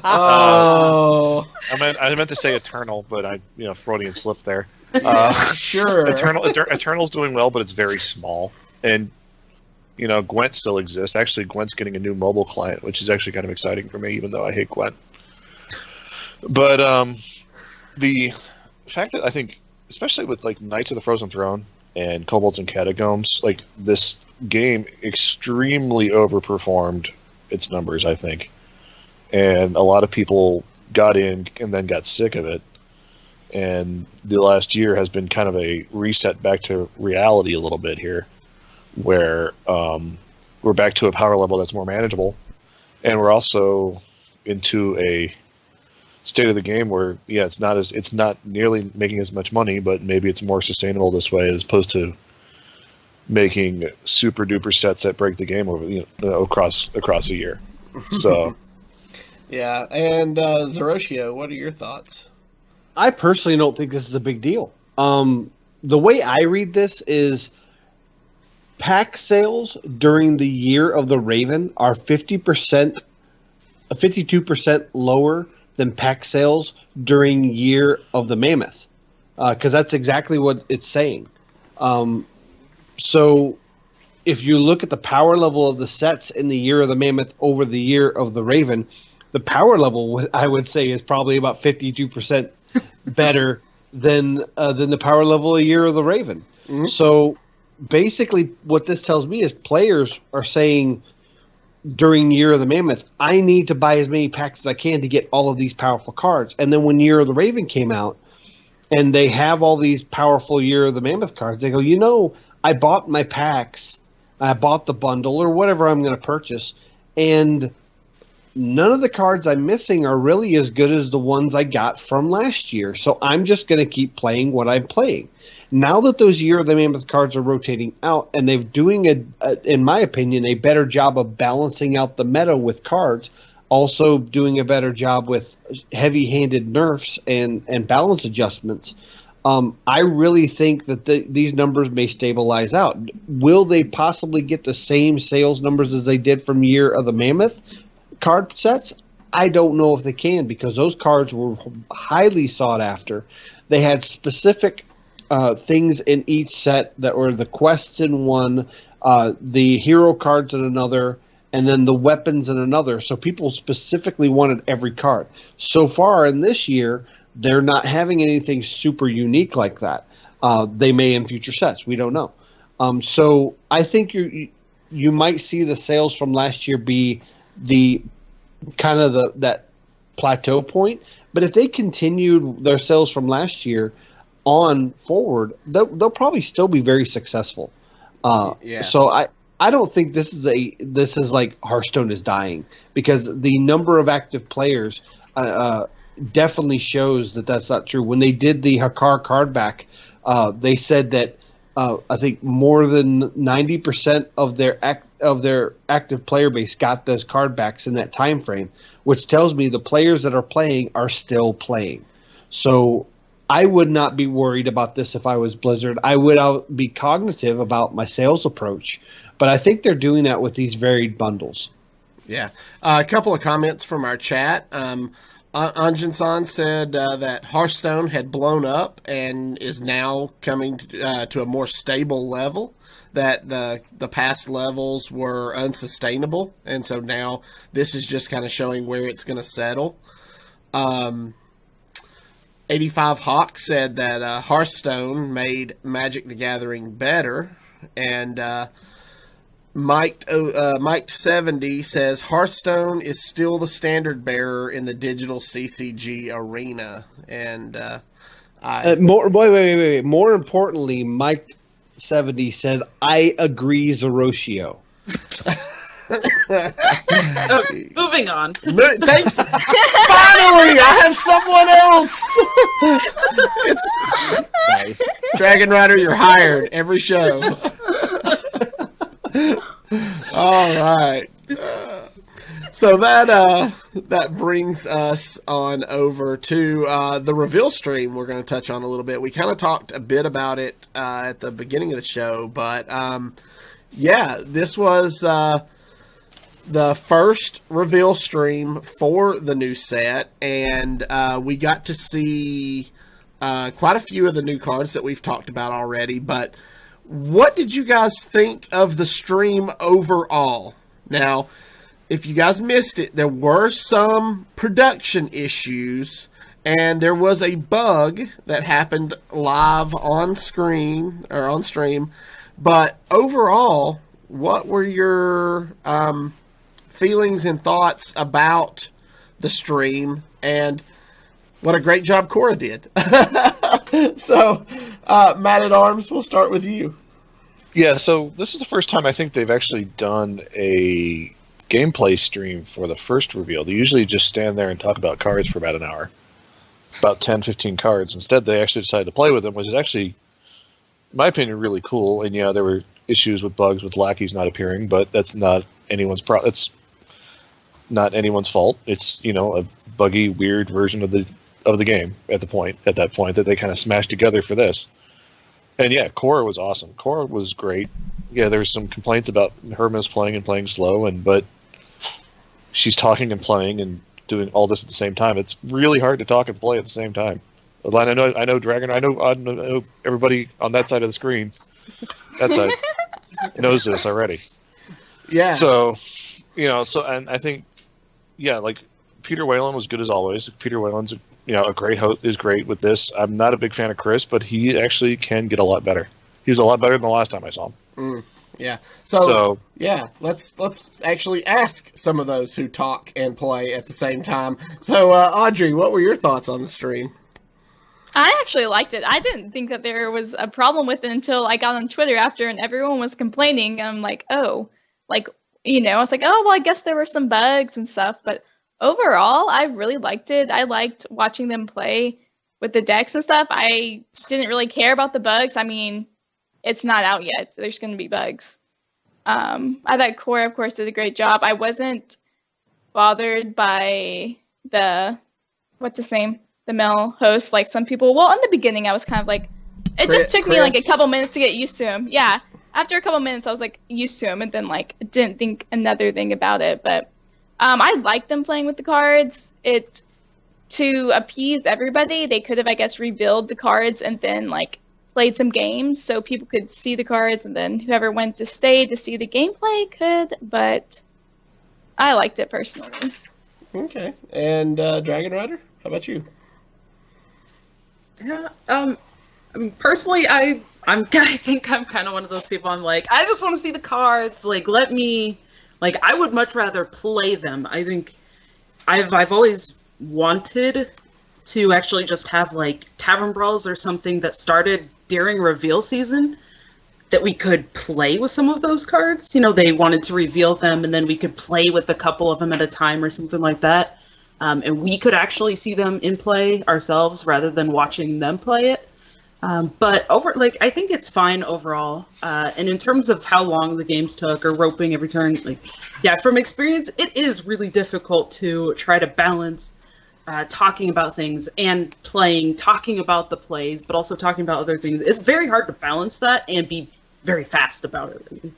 Oh. I meant to say Eternal, but Freudian slip there. Sure. Eternal's doing well, but it's very small. And, Gwent still exists. Actually, Gwent's getting a new mobile client, which is actually kind of exciting for me, even though I hate Gwent. But the fact that I think, especially with like Knights of the Frozen Throne and Kobolds and Catacombs, like this game extremely overperformed its numbers, I think. And a lot of people got in and then got sick of it. And the last year has been kind of a reset back to reality a little bit here, where we're back to a power level that's more manageable. And we're also into a state of the game where it's not nearly making as much money, but maybe it's more sustainable this way as opposed to making super duper sets that break the game over across a year. So yeah, and Zeroshio, what are your thoughts? I personally don't think this is a big deal. The way I read this is pack sales during the year of the Raven are 52% lower than pack sales during year of the Mammoth, because that's exactly what it's saying. So if you look at the power level of the sets in the year of the Mammoth over the year of the Raven, the power level, I would say, is probably about 52% better than the power level a year of the Raven. Mm-hmm. So basically what this tells me is players are saying, during Year of the Mammoth, I need to buy as many packs as I can to get all of these powerful cards. And then when Year of the Raven came out, and they have all these powerful Year of the Mammoth cards, they go, I bought my packs, I bought the bundle, or whatever I'm going to purchase, and none of the cards I'm missing are really as good as the ones I got from last year. So I'm just going to keep playing what I'm playing. Now that those Year of the Mammoth cards are rotating out, and they're doing, in my opinion, a better job of balancing out the meta with cards, also doing a better job with heavy-handed nerfs and balance adjustments, I really think that these numbers may stabilize out. Will they possibly get the same sales numbers as they did from Year of the Mammoth card sets? I don't know if they can, because those cards were highly sought after. They had specific things in each set that were the quests in one, the hero cards in another, and then the weapons in another. So people specifically wanted every card. So far in this year, they're not having anything super unique like that. They may in future sets. We don't know. So I think you might see the sales from last year be the kind of that plateau point. But if they continued their sales from last year on forward, they'll probably still be very successful. So I don't think this is like Hearthstone is dying, because the number of active players definitely shows that that's not true. When they did the Hakar card back, they said that I think more than 90% of their active player base got those card backs in that time frame, which tells me the players that are playing are still playing. So I would not be worried about this if I was Blizzard. I would be cognitive about my sales approach, but I think they're doing that with these varied bundles. Yeah. A couple of comments from our chat. Anjin-san said that Hearthstone had blown up and is now coming to a more stable level, that the past levels were unsustainable, and so now this is just kind of showing where it's going to settle. 85 Hawk said that Hearthstone made Magic the Gathering better, and Mike 70 says Hearthstone is still the standard bearer in the digital CCG arena, and More importantly, Mike 70 says I agree, Zeroshio. Okay, moving on. Finally, I have someone else. It's Nice. DragonRider, you're hired every show. All right. So that brings us on over to the reveal stream we're going to touch on a little bit. We kind of talked a bit about it at the beginning of the show, but yeah, this was the first reveal stream for the new set, and we got to see quite a few of the new cards that we've talked about already. But what did you guys think of the stream overall? Now, if you guys missed it, there were some production issues, and there was a bug that happened live on screen or on stream. But overall, what were your feelings and thoughts about the stream, and what a great job Cora did? So, Matt at Arms, we'll start with you. Yeah, so this is the first time I think they've actually done a gameplay stream for the first reveal. They usually just stand there and talk about cards for about an hour. About 10, 15 cards. Instead, they actually decided to play with them, which is actually, in my opinion, really cool. And yeah, there were issues with bugs with lackeys not appearing, but that's not anyone's that's not anyone's fault. It's, you know, a buggy, weird version of the game at that point that they kind of smashed together for this. And yeah, Cora was awesome. Cora was great. Yeah, there's some complaints about her misplaying and playing slow, but she's talking and playing and doing all this at the same time. It's really hard to talk and play at the same time. I know Dragon. I know everybody on that side of the screen. That side knows this already. Yeah. So, you know, and I think, yeah, like Peter Whalen was good as always. Peter Whalen's, you know, a great host, is great with this. I'm not a big fan of Chris, but he actually can get a lot better. He was a lot better than the last time I saw him. Yeah. So yeah, let's actually ask some of those who talk and play at the same time. So Audrey, what were your thoughts on the stream? I actually liked it. I didn't think that there was a problem with it until I got on Twitter after and everyone was complaining. And I'm like, oh, like, you know, I was like, oh, well, I guess there were some bugs and stuff. But overall, I really liked it. I liked watching them play with the decks and stuff. I didn't really care about the bugs. I mean, it's not out yet, so there's going to be bugs. I thought Cora, of course, did a great job. I wasn't bothered by the, what's his name? The male host, like some people. Well, in the beginning, I was kind of like, it just took me like a couple minutes to get used to him. Yeah, after a couple minutes, I was like used to him, and then like didn't think another thing about it. But I liked them playing with the cards. It to appease everybody, they could have, I guess, rebuild the cards and then like played some games so people could see the cards, and then whoever went to stay to see the gameplay could. But I liked it personally. Okay, and DragonRider, how about you? Yeah. I mean, personally, I think I'm kind of one of those people. I'm like, I just want to see the cards. Like, let me. Like, I would much rather play them. I think I've always wanted to actually just have like Tavern Brawls or something that started during reveal season that we could play with some of those cards. You know, they wanted to reveal them and then we could play with a couple of them at a time or something like that. And we could actually see them in play ourselves rather than watching them play it. But I think it's fine overall. And in terms of how long the games took or roping every turn, like, yeah, from experience, it is really difficult to try to balance talking about things and talking about the plays, but also talking about other things. It's very hard to balance that and be very fast about it.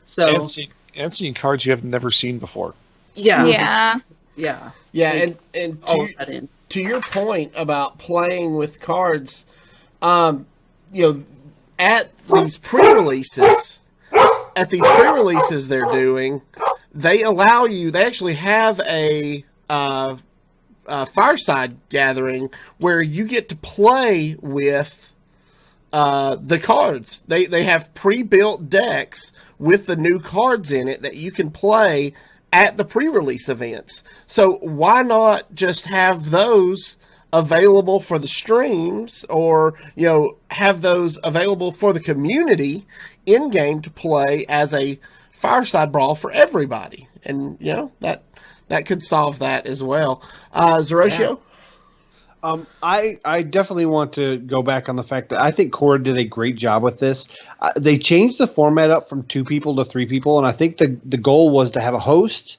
So and seeing cards you have never seen before. Yeah. Yeah. Yeah. Yeah, and to your point about playing with cards, you know, at these pre-releases they're doing, they actually have a fireside gathering where you get to play with the cards. They have pre-built decks with the new cards in it that you can play at the pre-release events. So why not just have those available for the streams, or, you know, have those available for the community in game to play as a fireside brawl for everybody, and that could solve that as well. Zeroshio? I definitely want to go back on the fact that I think Cora did a great job with this. They changed the format up from 2 people to 3 people, and I think the goal was to have a host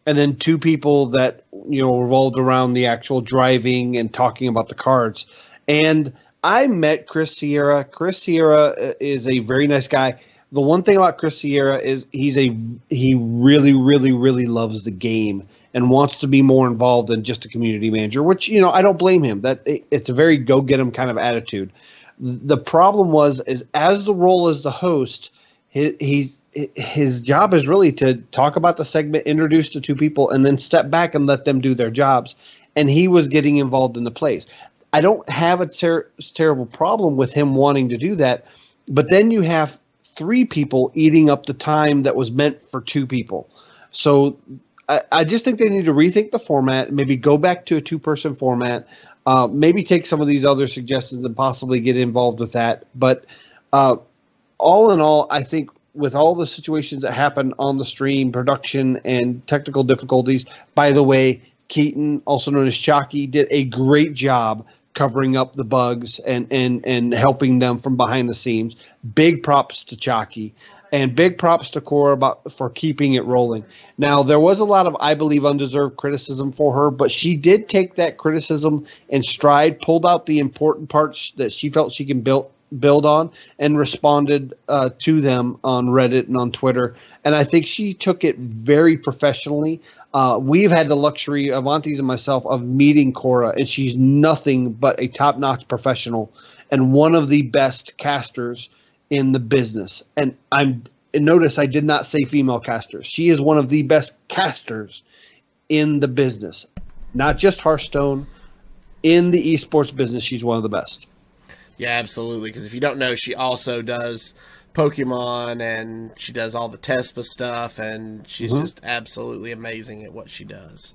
and then 2 people that revolved around the actual driving and talking about the cards. And I met Chris Sierra. Chris Sierra is a very nice guy. The one thing about Chris Sierra is he really, really, really loves the game and wants to be more involved than just a community manager, which, I don't blame him. It's a very go-get-him kind of attitude. The problem is as the role as the host, his job is really to talk about the segment, introduce the 2 people, and then step back and let them do their jobs. And he was getting involved in the plays. I don't have a terrible problem with him wanting to do that, but then you have 3 people eating up the time that was meant for 2 people. So I just think they need to rethink the format, maybe go back to a 2-person format, maybe take some of these other suggestions and possibly get involved with that. But all in all, I think with all the situations that happen on the stream, production and technical difficulties, by the way, Keaton, also known as Chalky, did a great job covering up the bugs and helping them from behind the scenes. Big props to Chalky. And big props to Cora for keeping it rolling. Now, there was a lot of, I believe, undeserved criticism for her, but she did take that criticism in stride, pulled out the important parts that she felt she can build on, and responded to them on Reddit and on Twitter. And I think she took it very professionally. We've had the luxury, Avantis and myself, of meeting Cora, and she's nothing but a top-notch professional and one of the best casters in the business. And notice I did not say female casters. She is one of the best casters in the business, not just Hearthstone. In the esports business, she's one of the best. Yeah, absolutely. Because if you don't know, she also does Pokemon and she does all the TESPA stuff, and she's just absolutely amazing at what she does.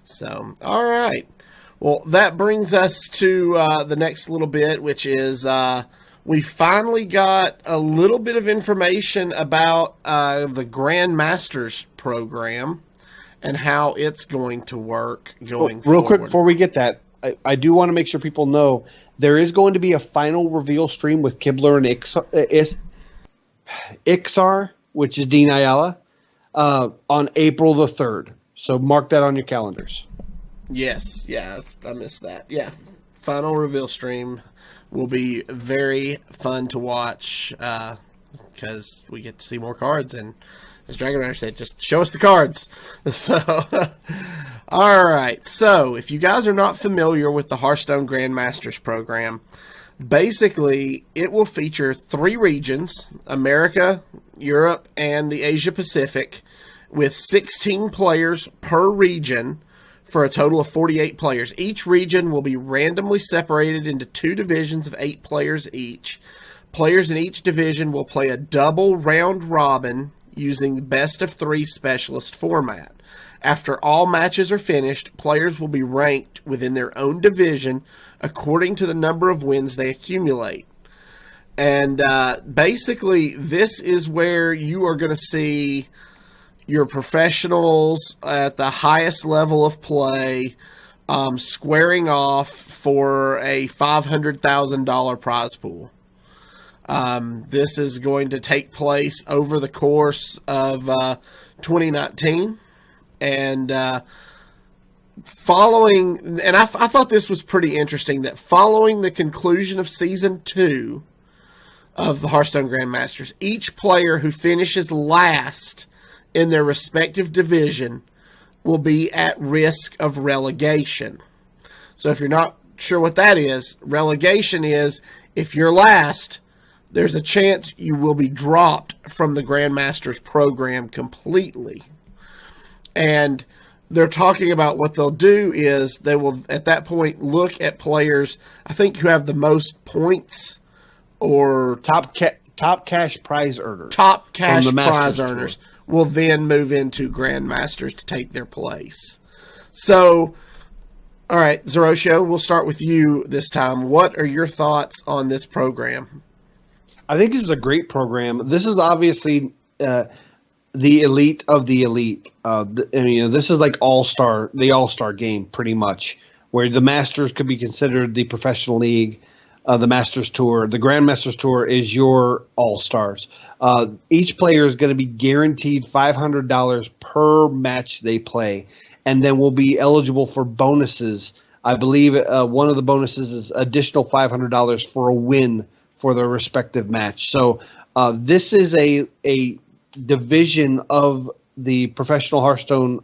So, all right. Well, that brings us to the next little bit, which is we finally got a little bit of information about the Grandmasters program and how it's going to work going forward. Real quick, before we get that, I do want to make sure people know there is going to be a final reveal stream with Kibler and Ixar, which is Dean Ayala, on April the 3rd. So mark that on your calendars. Yes, I missed that. Yeah, final reveal stream will be very fun to watch because we get to see more cards, and as DragonRider said, just show us the cards. So, all right. So, if you guys are not familiar with the Hearthstone Grandmasters program, basically it will feature 3 regions: America, Europe, and the Asia Pacific, with 16 players per region, for a total of 48 players. Each region will be randomly separated into 2 divisions of 8 players each. Players in each division will play a double round robin using the best of 3 specialist format. After all matches are finished, players will be ranked within their own division according to the number of wins they accumulate. And basically, this is where you are going to see your professionals at the highest level of play squaring off for a $500,000 prize pool. This is going to take place over the course of 2019. And following, and I thought this was pretty interesting, that following the conclusion of Season 2 of the Hearthstone Grandmasters, each player who finishes last in their respective division will be at risk of relegation. So if you're not sure what that is, relegation is if you're last, there's a chance you will be dropped from the Grandmasters program completely. And they're talking about what they'll do is they will, at that point, look at players, I think, who have the most points or top cash prize earners. Top cash prize earners will then move into Grandmasters to take their place. So, all right, Zeroshio, we'll start with you this time. What are your thoughts on this program? I think this is a great program. This is obviously the elite of the elite. This is like the all-star game pretty much, where the Masters could be considered the professional league. The Masters Tour, the Grandmasters Tour is your all-stars. Each player is going to be guaranteed $500 per match they play, and then will be eligible for bonuses. I believe one of the bonuses is additional $500 for a win for their respective match. So this is a division of the professional Hearthstone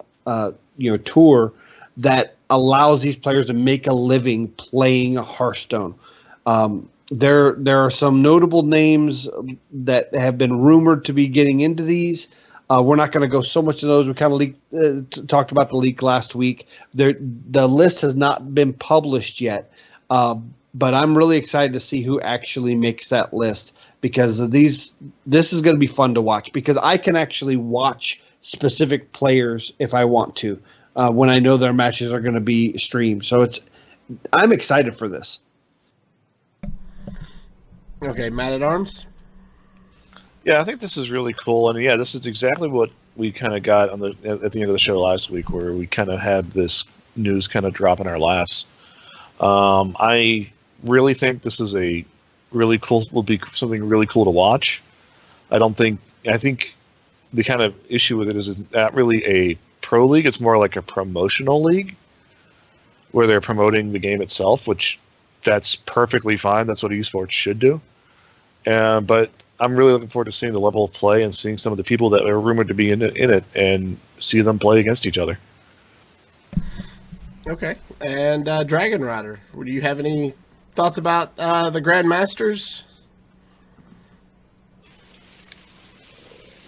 tour that allows these players to make a living playing Hearthstone. There are some notable names that have been rumored to be getting into these. We're not going to go so much into those. We kind of talked about the leak last week. The list has not been published yet, but I'm really excited to see who actually makes that list, because this is going to be fun to watch, because I can actually watch specific players if I want to when I know their matches are going to be streamed. So I'm excited for this. Okay, Man at Arms. Yeah, I think this is really cool, and yeah, this is exactly what we kind of got at the end of the show last week, where we kind of had this news kind of drop in our laps. I really think this is will be something really cool to watch. I think the kind of issue with it is it's not really a pro league; it's more like a promotional league, where they're promoting the game itself, which that's perfectly fine. That's what esports should do. But I'm really looking forward to seeing the level of play and seeing some of the people that are rumored to be in it and see them play against each other. Okay. And DragonRider, do you have any thoughts about the Grandmasters?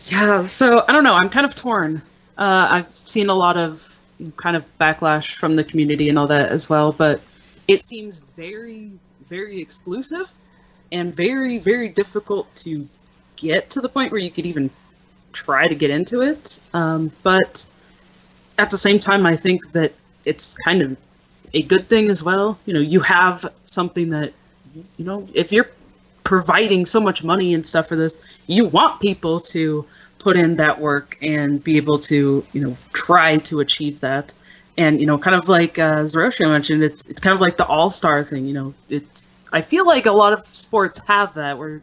Yeah, so I don't know. I'm kind of torn. I've seen a lot of kind of backlash from the community and all that as well, but it seems very, very exclusive and very, very difficult to get to the point where you could even try to get into it. But at the same time, I think that it's kind of a good thing as well. You have something that, if you're providing so much money and stuff for this, you want people to put in that work and be able to, try to achieve that. And, kind of like Zeroshio mentioned, it's kind of like the all-star thing, I feel like a lot of sports have that where,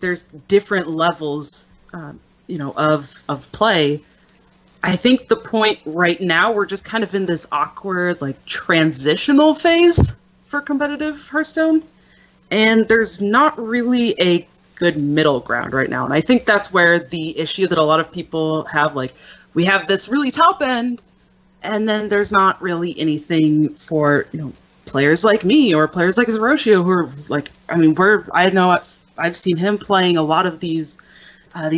there's different levels, of play. I think the point right now, we're just kind of in this awkward, transitional phase for competitive Hearthstone. And there's not really a good middle ground right now. And I think that's where the issue that a lot of people have, we have this really top end, and then there's not really anything for, players like me or players like Zeroshio who are I've seen him playing a lot of these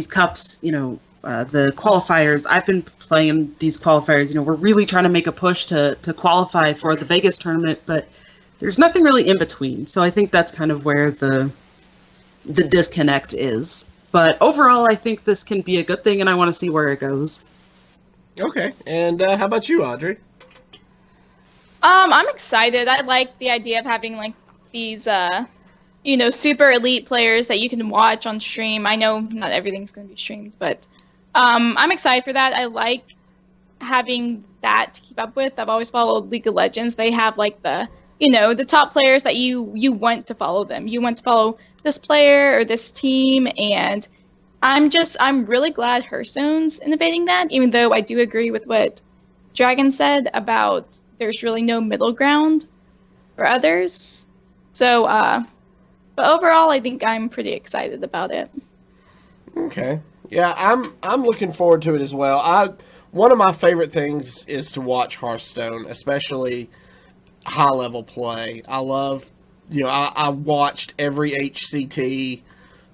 cups, the qualifiers. I've been playing these qualifiers, we're really trying to make a push to qualify for the Vegas tournament, but there's nothing really in between. So I think that's kind of where the disconnect is. But overall, I think this can be a good thing, and I want to see where it goes. Okay, and how about you, Audrey? I'm excited. I like the idea of having these, super elite players that you can watch on stream. I know not everything's going to be streamed, but I'm excited for that. I like having that to keep up with. I've always followed League of Legends. They have the top players that you want to follow them. You want to follow this player or this team, and I'm really glad Hearthstone's innovating that, even though I do agree with what Dragon said about there's really no middle ground for others. So, but overall, I think I'm pretty excited about it. Okay. Yeah, I'm looking forward to it as well. One of my favorite things is to watch Hearthstone, especially high-level play. I love, I watched every HCT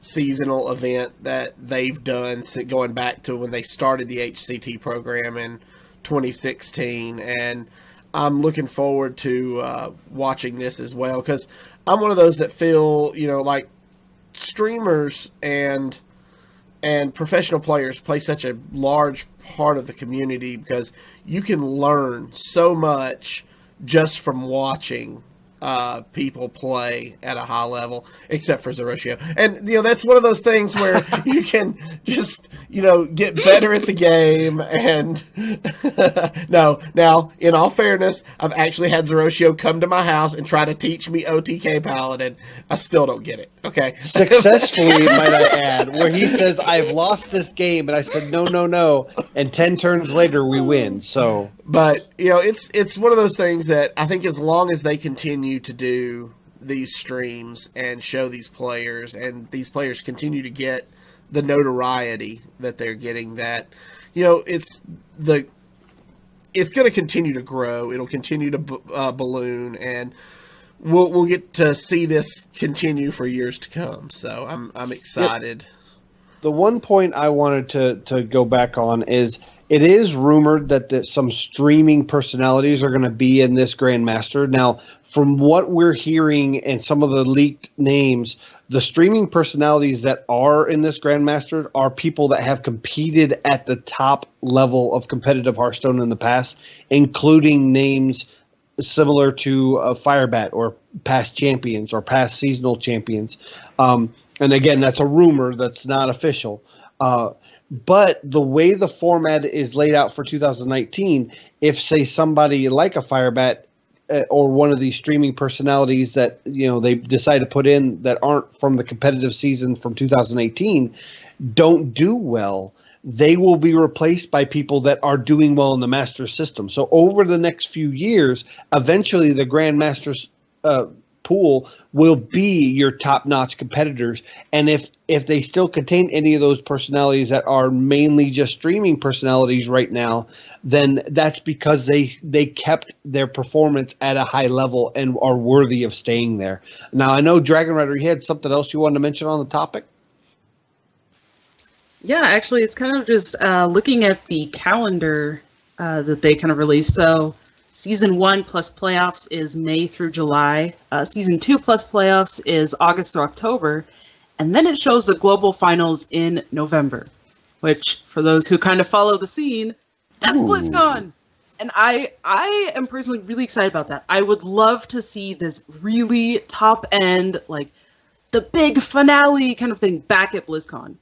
seasonal event that they've done going back to when they started the HCT program in 2016, and I'm looking forward to watching this as well, because I'm one of those that feel, like streamers and professional players play such a large part of the community, because you can learn so much just from watching people play at a high level, except for Zeroshio. And, that's one of those things where you can just, get better at the game. And no, now, in all fairness, I've actually had Zeroshio come to my house and try to teach me OTK Paladin. I still don't get it. Okay. Successfully, might I add, where he says, I've lost this game. And I said, no. And 10 turns later, we win. So, but, it's one of those things that I think as long as they continue to do these streams and show these players, and these players continue to get the notoriety that they're getting, that it's going to continue to grow. It'll continue to balloon, and we'll get to see this continue for years to come. So I'm excited. The one point I wanted to go back on is, it is rumored that some streaming personalities are going to be in this Grandmaster. Now, from what we're hearing and some of the leaked names, the streaming personalities that are in this Grandmaster are people that have competed at the top level of competitive Hearthstone in the past, including names similar to Firebat or past champions or past seasonal champions. And again, that's a rumor, that's not official. But the way the format is laid out for 2019, if, say, somebody like a Firebat or one of these streaming personalities that they decide to put in that aren't from the competitive season from 2018 don't do well, they will be replaced by people that are doing well in the Master system. So over the next few years, eventually the Grandmasters pool will be your top-notch competitors, and if they still contain any of those personalities that are mainly just streaming personalities right now, then that's because they kept their performance at a high level and are worthy of staying there. Now, I know DragonRider, you had something else you wanted to mention on the topic? Yeah, actually, it's kind of just looking at the calendar that they kind of released. So Season 1 plus playoffs is May through July. Season 2 plus playoffs is August through October. And then it shows the global finals in November, which, for those who kind of follow the scene, that's BlizzCon. And I am personally really excited about that. I would love to see this really top-end, like, the big finale kind of thing back at BlizzCon.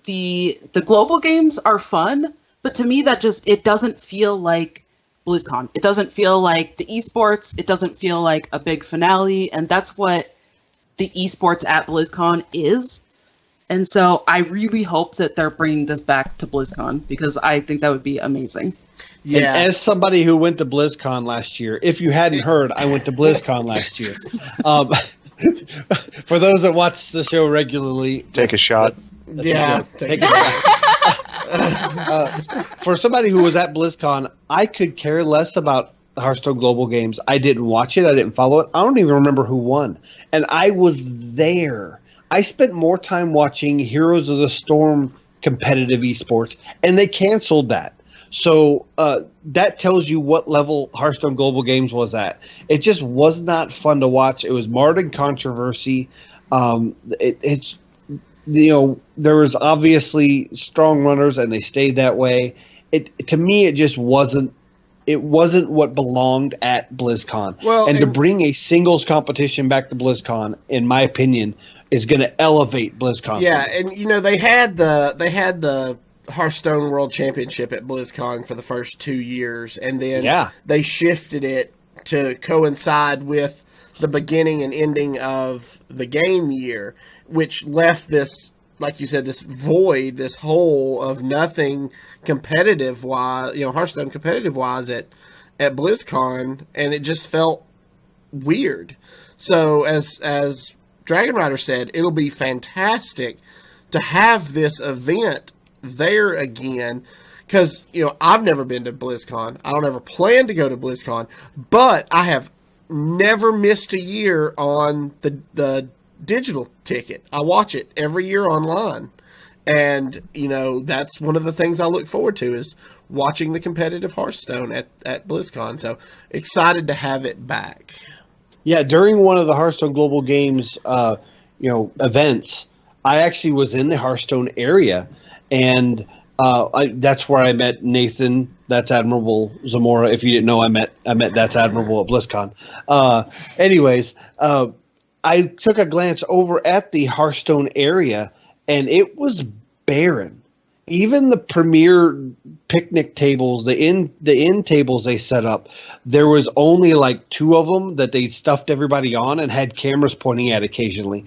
The global games are fun, but to me, it doesn't feel like BlizzCon. It doesn't feel like the esports. It doesn't feel like a big finale, and that's what the esports at BlizzCon is. And so I really hope that they're bringing this back to BlizzCon, because I think that would be amazing. Yeah. And as somebody who went to BlizzCon last year, if you hadn't heard, I went to BlizzCon last year. For those that watch the show regularly, take a shot. Take a shot. For somebody who was at BlizzCon, I could care less about the Hearthstone Global Games. I didn't watch it. I didn't follow it. I don't even remember who won. And I was there. I spent more time watching Heroes of the Storm competitive esports, and they canceled that. So that tells you what level Hearthstone Global Games was at. It just was not fun to watch. It was marred in controversy. It's there was obviously strong runners, and they stayed that way. To me, it just wasn't. It wasn't what belonged at BlizzCon. Well, and to bring a singles competition back to BlizzCon, in my opinion, is going to elevate BlizzCon. Yeah, and they had the Hearthstone World Championship at BlizzCon for the first 2 years, and then they shifted it to coincide with the beginning and ending of the game year, which left this, like you said, this void, this hole of nothing competitive-wise, Hearthstone competitive-wise at BlizzCon, and it just felt weird. So as DragonRider said, it'll be fantastic to have this event there again, because I've never been to BlizzCon. I don't ever plan to go to BlizzCon, but I have never missed a year on the digital ticket. I watch it every year online, and that's one of the things I look forward to, is watching the competitive Hearthstone at BlizzCon. So excited to have it back. Yeah, during one of the Hearthstone Global Games events, I actually was in the Hearthstone area, and That's where I met Nathan. That's Admirable Zamora. If you didn't know, I met That's Admirable at BlizzCon. Anyways, I took a glance over at the Hearthstone area, and it was barren. Even the premier picnic tables, the inn tables they set up, there was only like 2 of them that they stuffed everybody on and had cameras pointing at occasionally.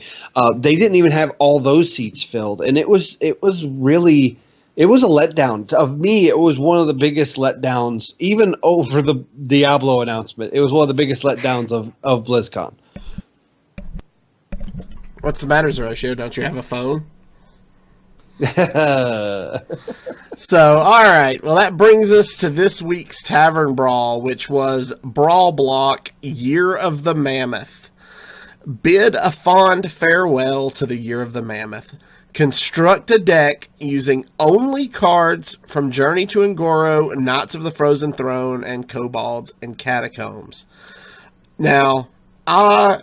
They didn't even have all those seats filled, and it was really. It was a letdown. Of me, it was one of the biggest letdowns, even over the Diablo announcement. It was one of the biggest letdowns of BlizzCon. What's the matter, Zeroshio? Don't you have a phone? So, all right. Well, that brings us to this week's Tavern Brawl, which was Brawl Block Year of the Mammoth. Bid a fond farewell to the Year of the Mammoth. Construct a deck using only cards from Journey to Ngoro, Knights of the Frozen Throne, and Kobolds and Catacombs. Now, for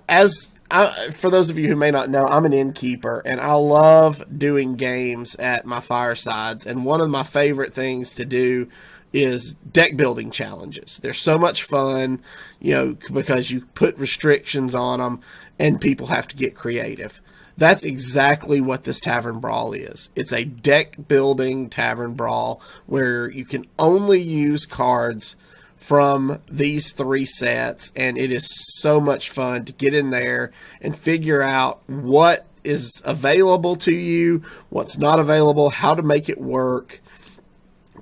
those of you who may not know, I'm an innkeeper, and I love doing games at my firesides. And one of my favorite things to do is deck building challenges. They're so much fun, because you put restrictions on them, and people have to get creative. That's exactly what this Tavern Brawl is. It's a deck building Tavern Brawl where you can only use cards from these 3 sets, and it is so much fun to get in there and figure out what is available to you, what's not available, how to make it work.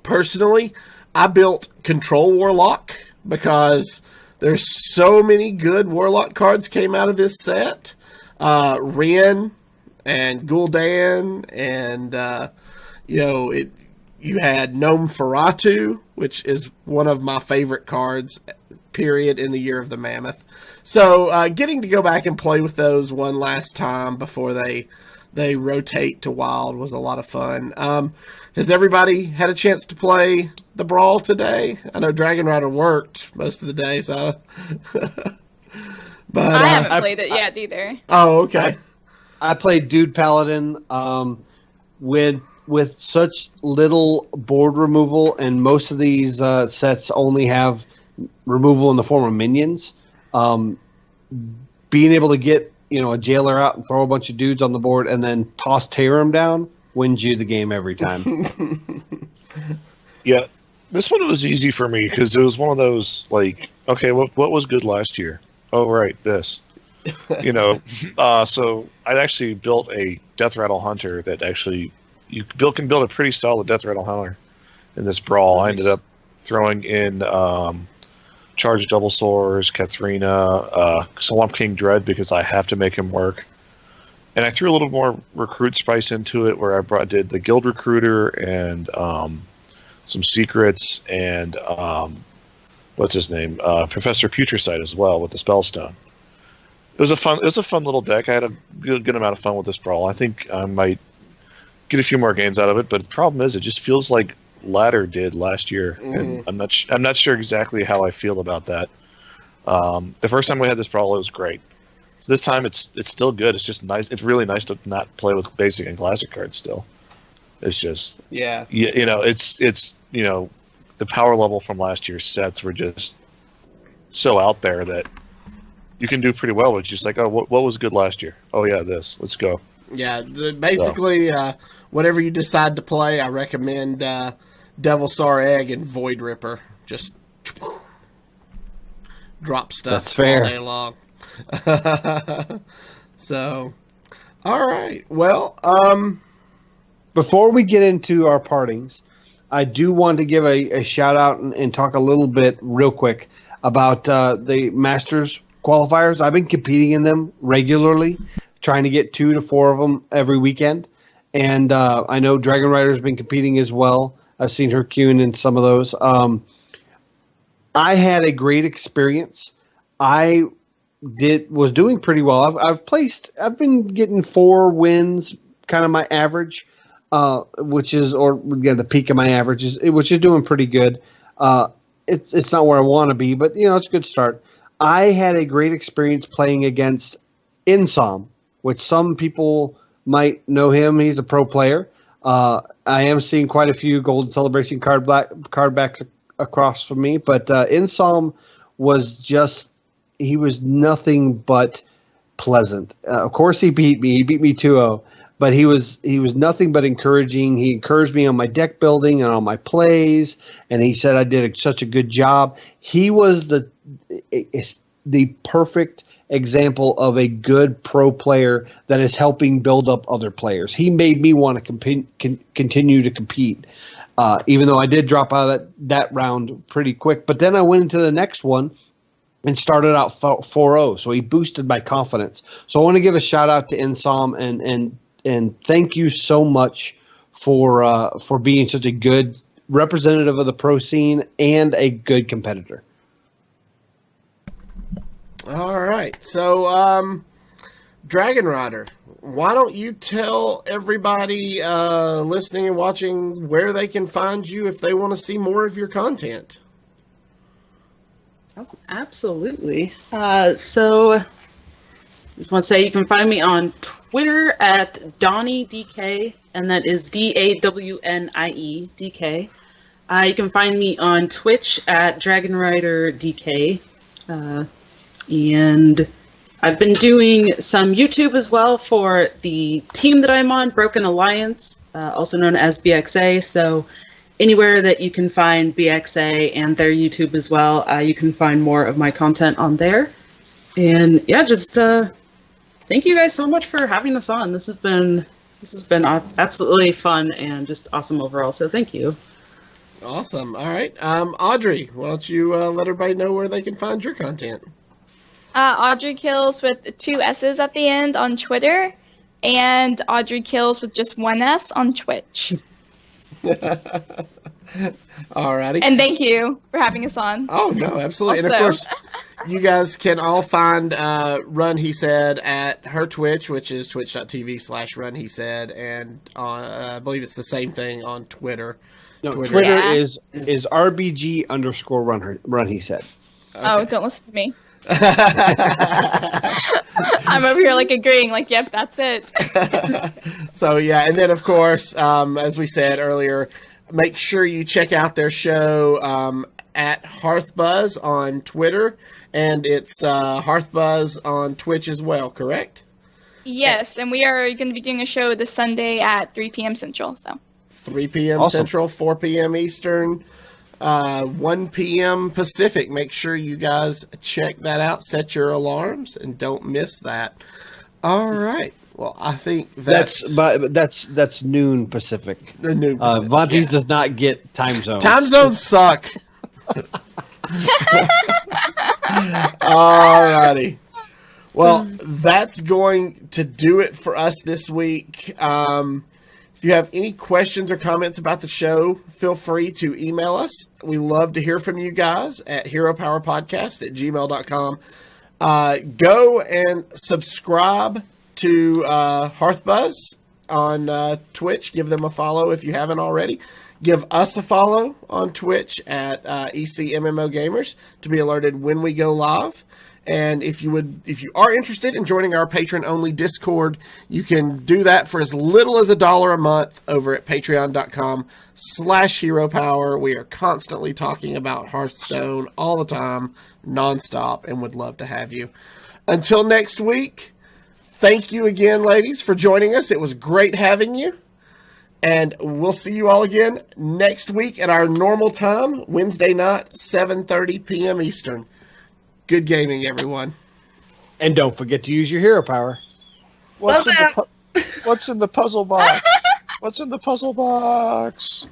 Personally, I built Control Warlock because there's so many good Warlock cards came out of this set. Ren and Gul'dan, and you had Gnome Feratu, which is one of my favorite cards, period, in the Year of the Mammoth. So getting to go back and play with those one last time before they rotate to Wild was a lot of fun. Has everybody had a chance to play the Brawl today? I know DragonRider worked most of the day, so... But, I haven't played it yet either. Oh, okay. I played Dude Paladin with such little board removal, and most of these sets only have removal in the form of minions. Being able to get a jailer out and throw a bunch of dudes on the board and then toss Tarim down wins you the game every time. Yeah, this one was easy for me because it was one of those okay, what was good last year? Oh, right, this. So I actually built a Death Rattle Hunter that actually you can build a pretty solid Death Rattle Hunter in this brawl. Nice. I ended up throwing in Charge Double Swords, Katharina, Swamp King Dread because I have to make him work. And I threw a little more recruit spice into it where I did the Guild Recruiter and some secrets and what's his name? Professor Putricide as well with the Spellstone. It was a fun little deck. I had a good amount of fun with this brawl. I think I might get a few more games out of it, but the problem is it just feels like Ladder did last year, and I'm not sure exactly how I feel about that. The first time we had this brawl, it was great. So this time it's still good. It's just nice. It's really nice to not play with basic and classic cards still. It's just it's the power level from last year's sets were just so out there that you can do pretty well. It's just like, oh, what was good last year? Oh yeah, this. Let's go. Yeah, basically, whatever you decide to play, I recommend Devilsaur Egg and Void Ripper. Just drop stuff That's fair. All day long. So, all right. Well, before we get into our partings, I do want to give a shout out and talk a little bit real quick about the Masters qualifiers. I've been competing in them regularly, trying to get 2 to 4 of them every weekend. And I know DragonRider's been competing as well. I've seen her queuing in some of those. I had a great experience. I was doing pretty well. I've been getting 4 wins, kind of my average, which is the peak of my average, which is doing pretty good. It's not where I want to be, but it's a good start. I had a great experience playing against Insom, which some people might know him. He's a pro player. I am seeing quite a few Golden Celebration card backs across from me, but Insom he was nothing but pleasant. Of course, he beat me. He beat me 2-0, but he was nothing but encouraging. He encouraged me on my deck building and on my plays, and he said I did such a good job. He was the perfect example of a good pro player that is helping build up other players. He made me want to continue to compete, even though I did drop out of that round pretty quick. But then I went into the next one and started out 4-0, so he boosted my confidence. So I want to give a shout out to Insom and thank you so much for being such a good representative of the pro scene and a good competitor. All right. So, DragonRider, why don't you tell everybody listening and watching where they can find you if they want to see more of your content? Absolutely. So, just want to say you can find me on Twitter at DawnieDK, and that is DAWNIE DK. You can find me on Twitch at DragonRiderDK. And I've been doing some YouTube as well for the team that I'm on, Broken Alliance, also known as BXA. So anywhere that you can find BXA and their YouTube as well, you can find more of my content on there. And yeah, just thank you guys so much for having us on. This has been absolutely fun and just awesome overall. So thank you. Awesome. All right. Audrey, why don't you let everybody know where they can find your content? AudreyKills with 2 S's at the end on Twitter, and AudreyKills with just 1 S on Twitch. Alrighty. And thank you for having us on. Oh, no, absolutely. And of course, you guys can all find RunHeSaid at her Twitch, which is twitch.tv/RunHeSaid, and I believe it's the same thing on Twitter. No, Twitter is RBG_RunHeSaid. Okay. Oh, don't listen to me. I'm over here like agreeing, like, yep, that's it. So yeah, and then of course, as we said earlier, make sure you check out their show at HearthBuzz on Twitter, and it's HearthBuzz on Twitch as well, correct? Yes, and we are going to be doing a show this Sunday at 3 p.m. Central. So 3 p.m. Awesome. Central, 4 p.m. Eastern. 1 p.m. Pacific. Make sure you guys check that out. Set your alarms and don't miss that. All right. Well, I think that's noon Pacific. The noon Pacific. Vontae's does not get time zones. Time zones suck. All righty. Well, that's going to do it for us this week. If you have any questions or comments about the show, feel free to email us. We love to hear from you guys at heropowerpodcast@gmail.com. Go and subscribe to HearthBuzz on Twitch. Give them a follow if you haven't already. Give us a follow on Twitch at ECMMO Gamers to be alerted when we go live. And if you are interested in joining our patron-only Discord, you can do that for as little as $1 a month over at patreon.com/heropower. We are constantly talking about Hearthstone all the time, nonstop, and would love to have you. Until next week, thank you again, ladies, for joining us. It was great having you. And we'll see you all again next week at our normal time, Wednesday night, 7:30 p.m. Eastern. Good gaming, everyone. And don't forget to use your hero power. What's in the puzzle box? What's in the puzzle box?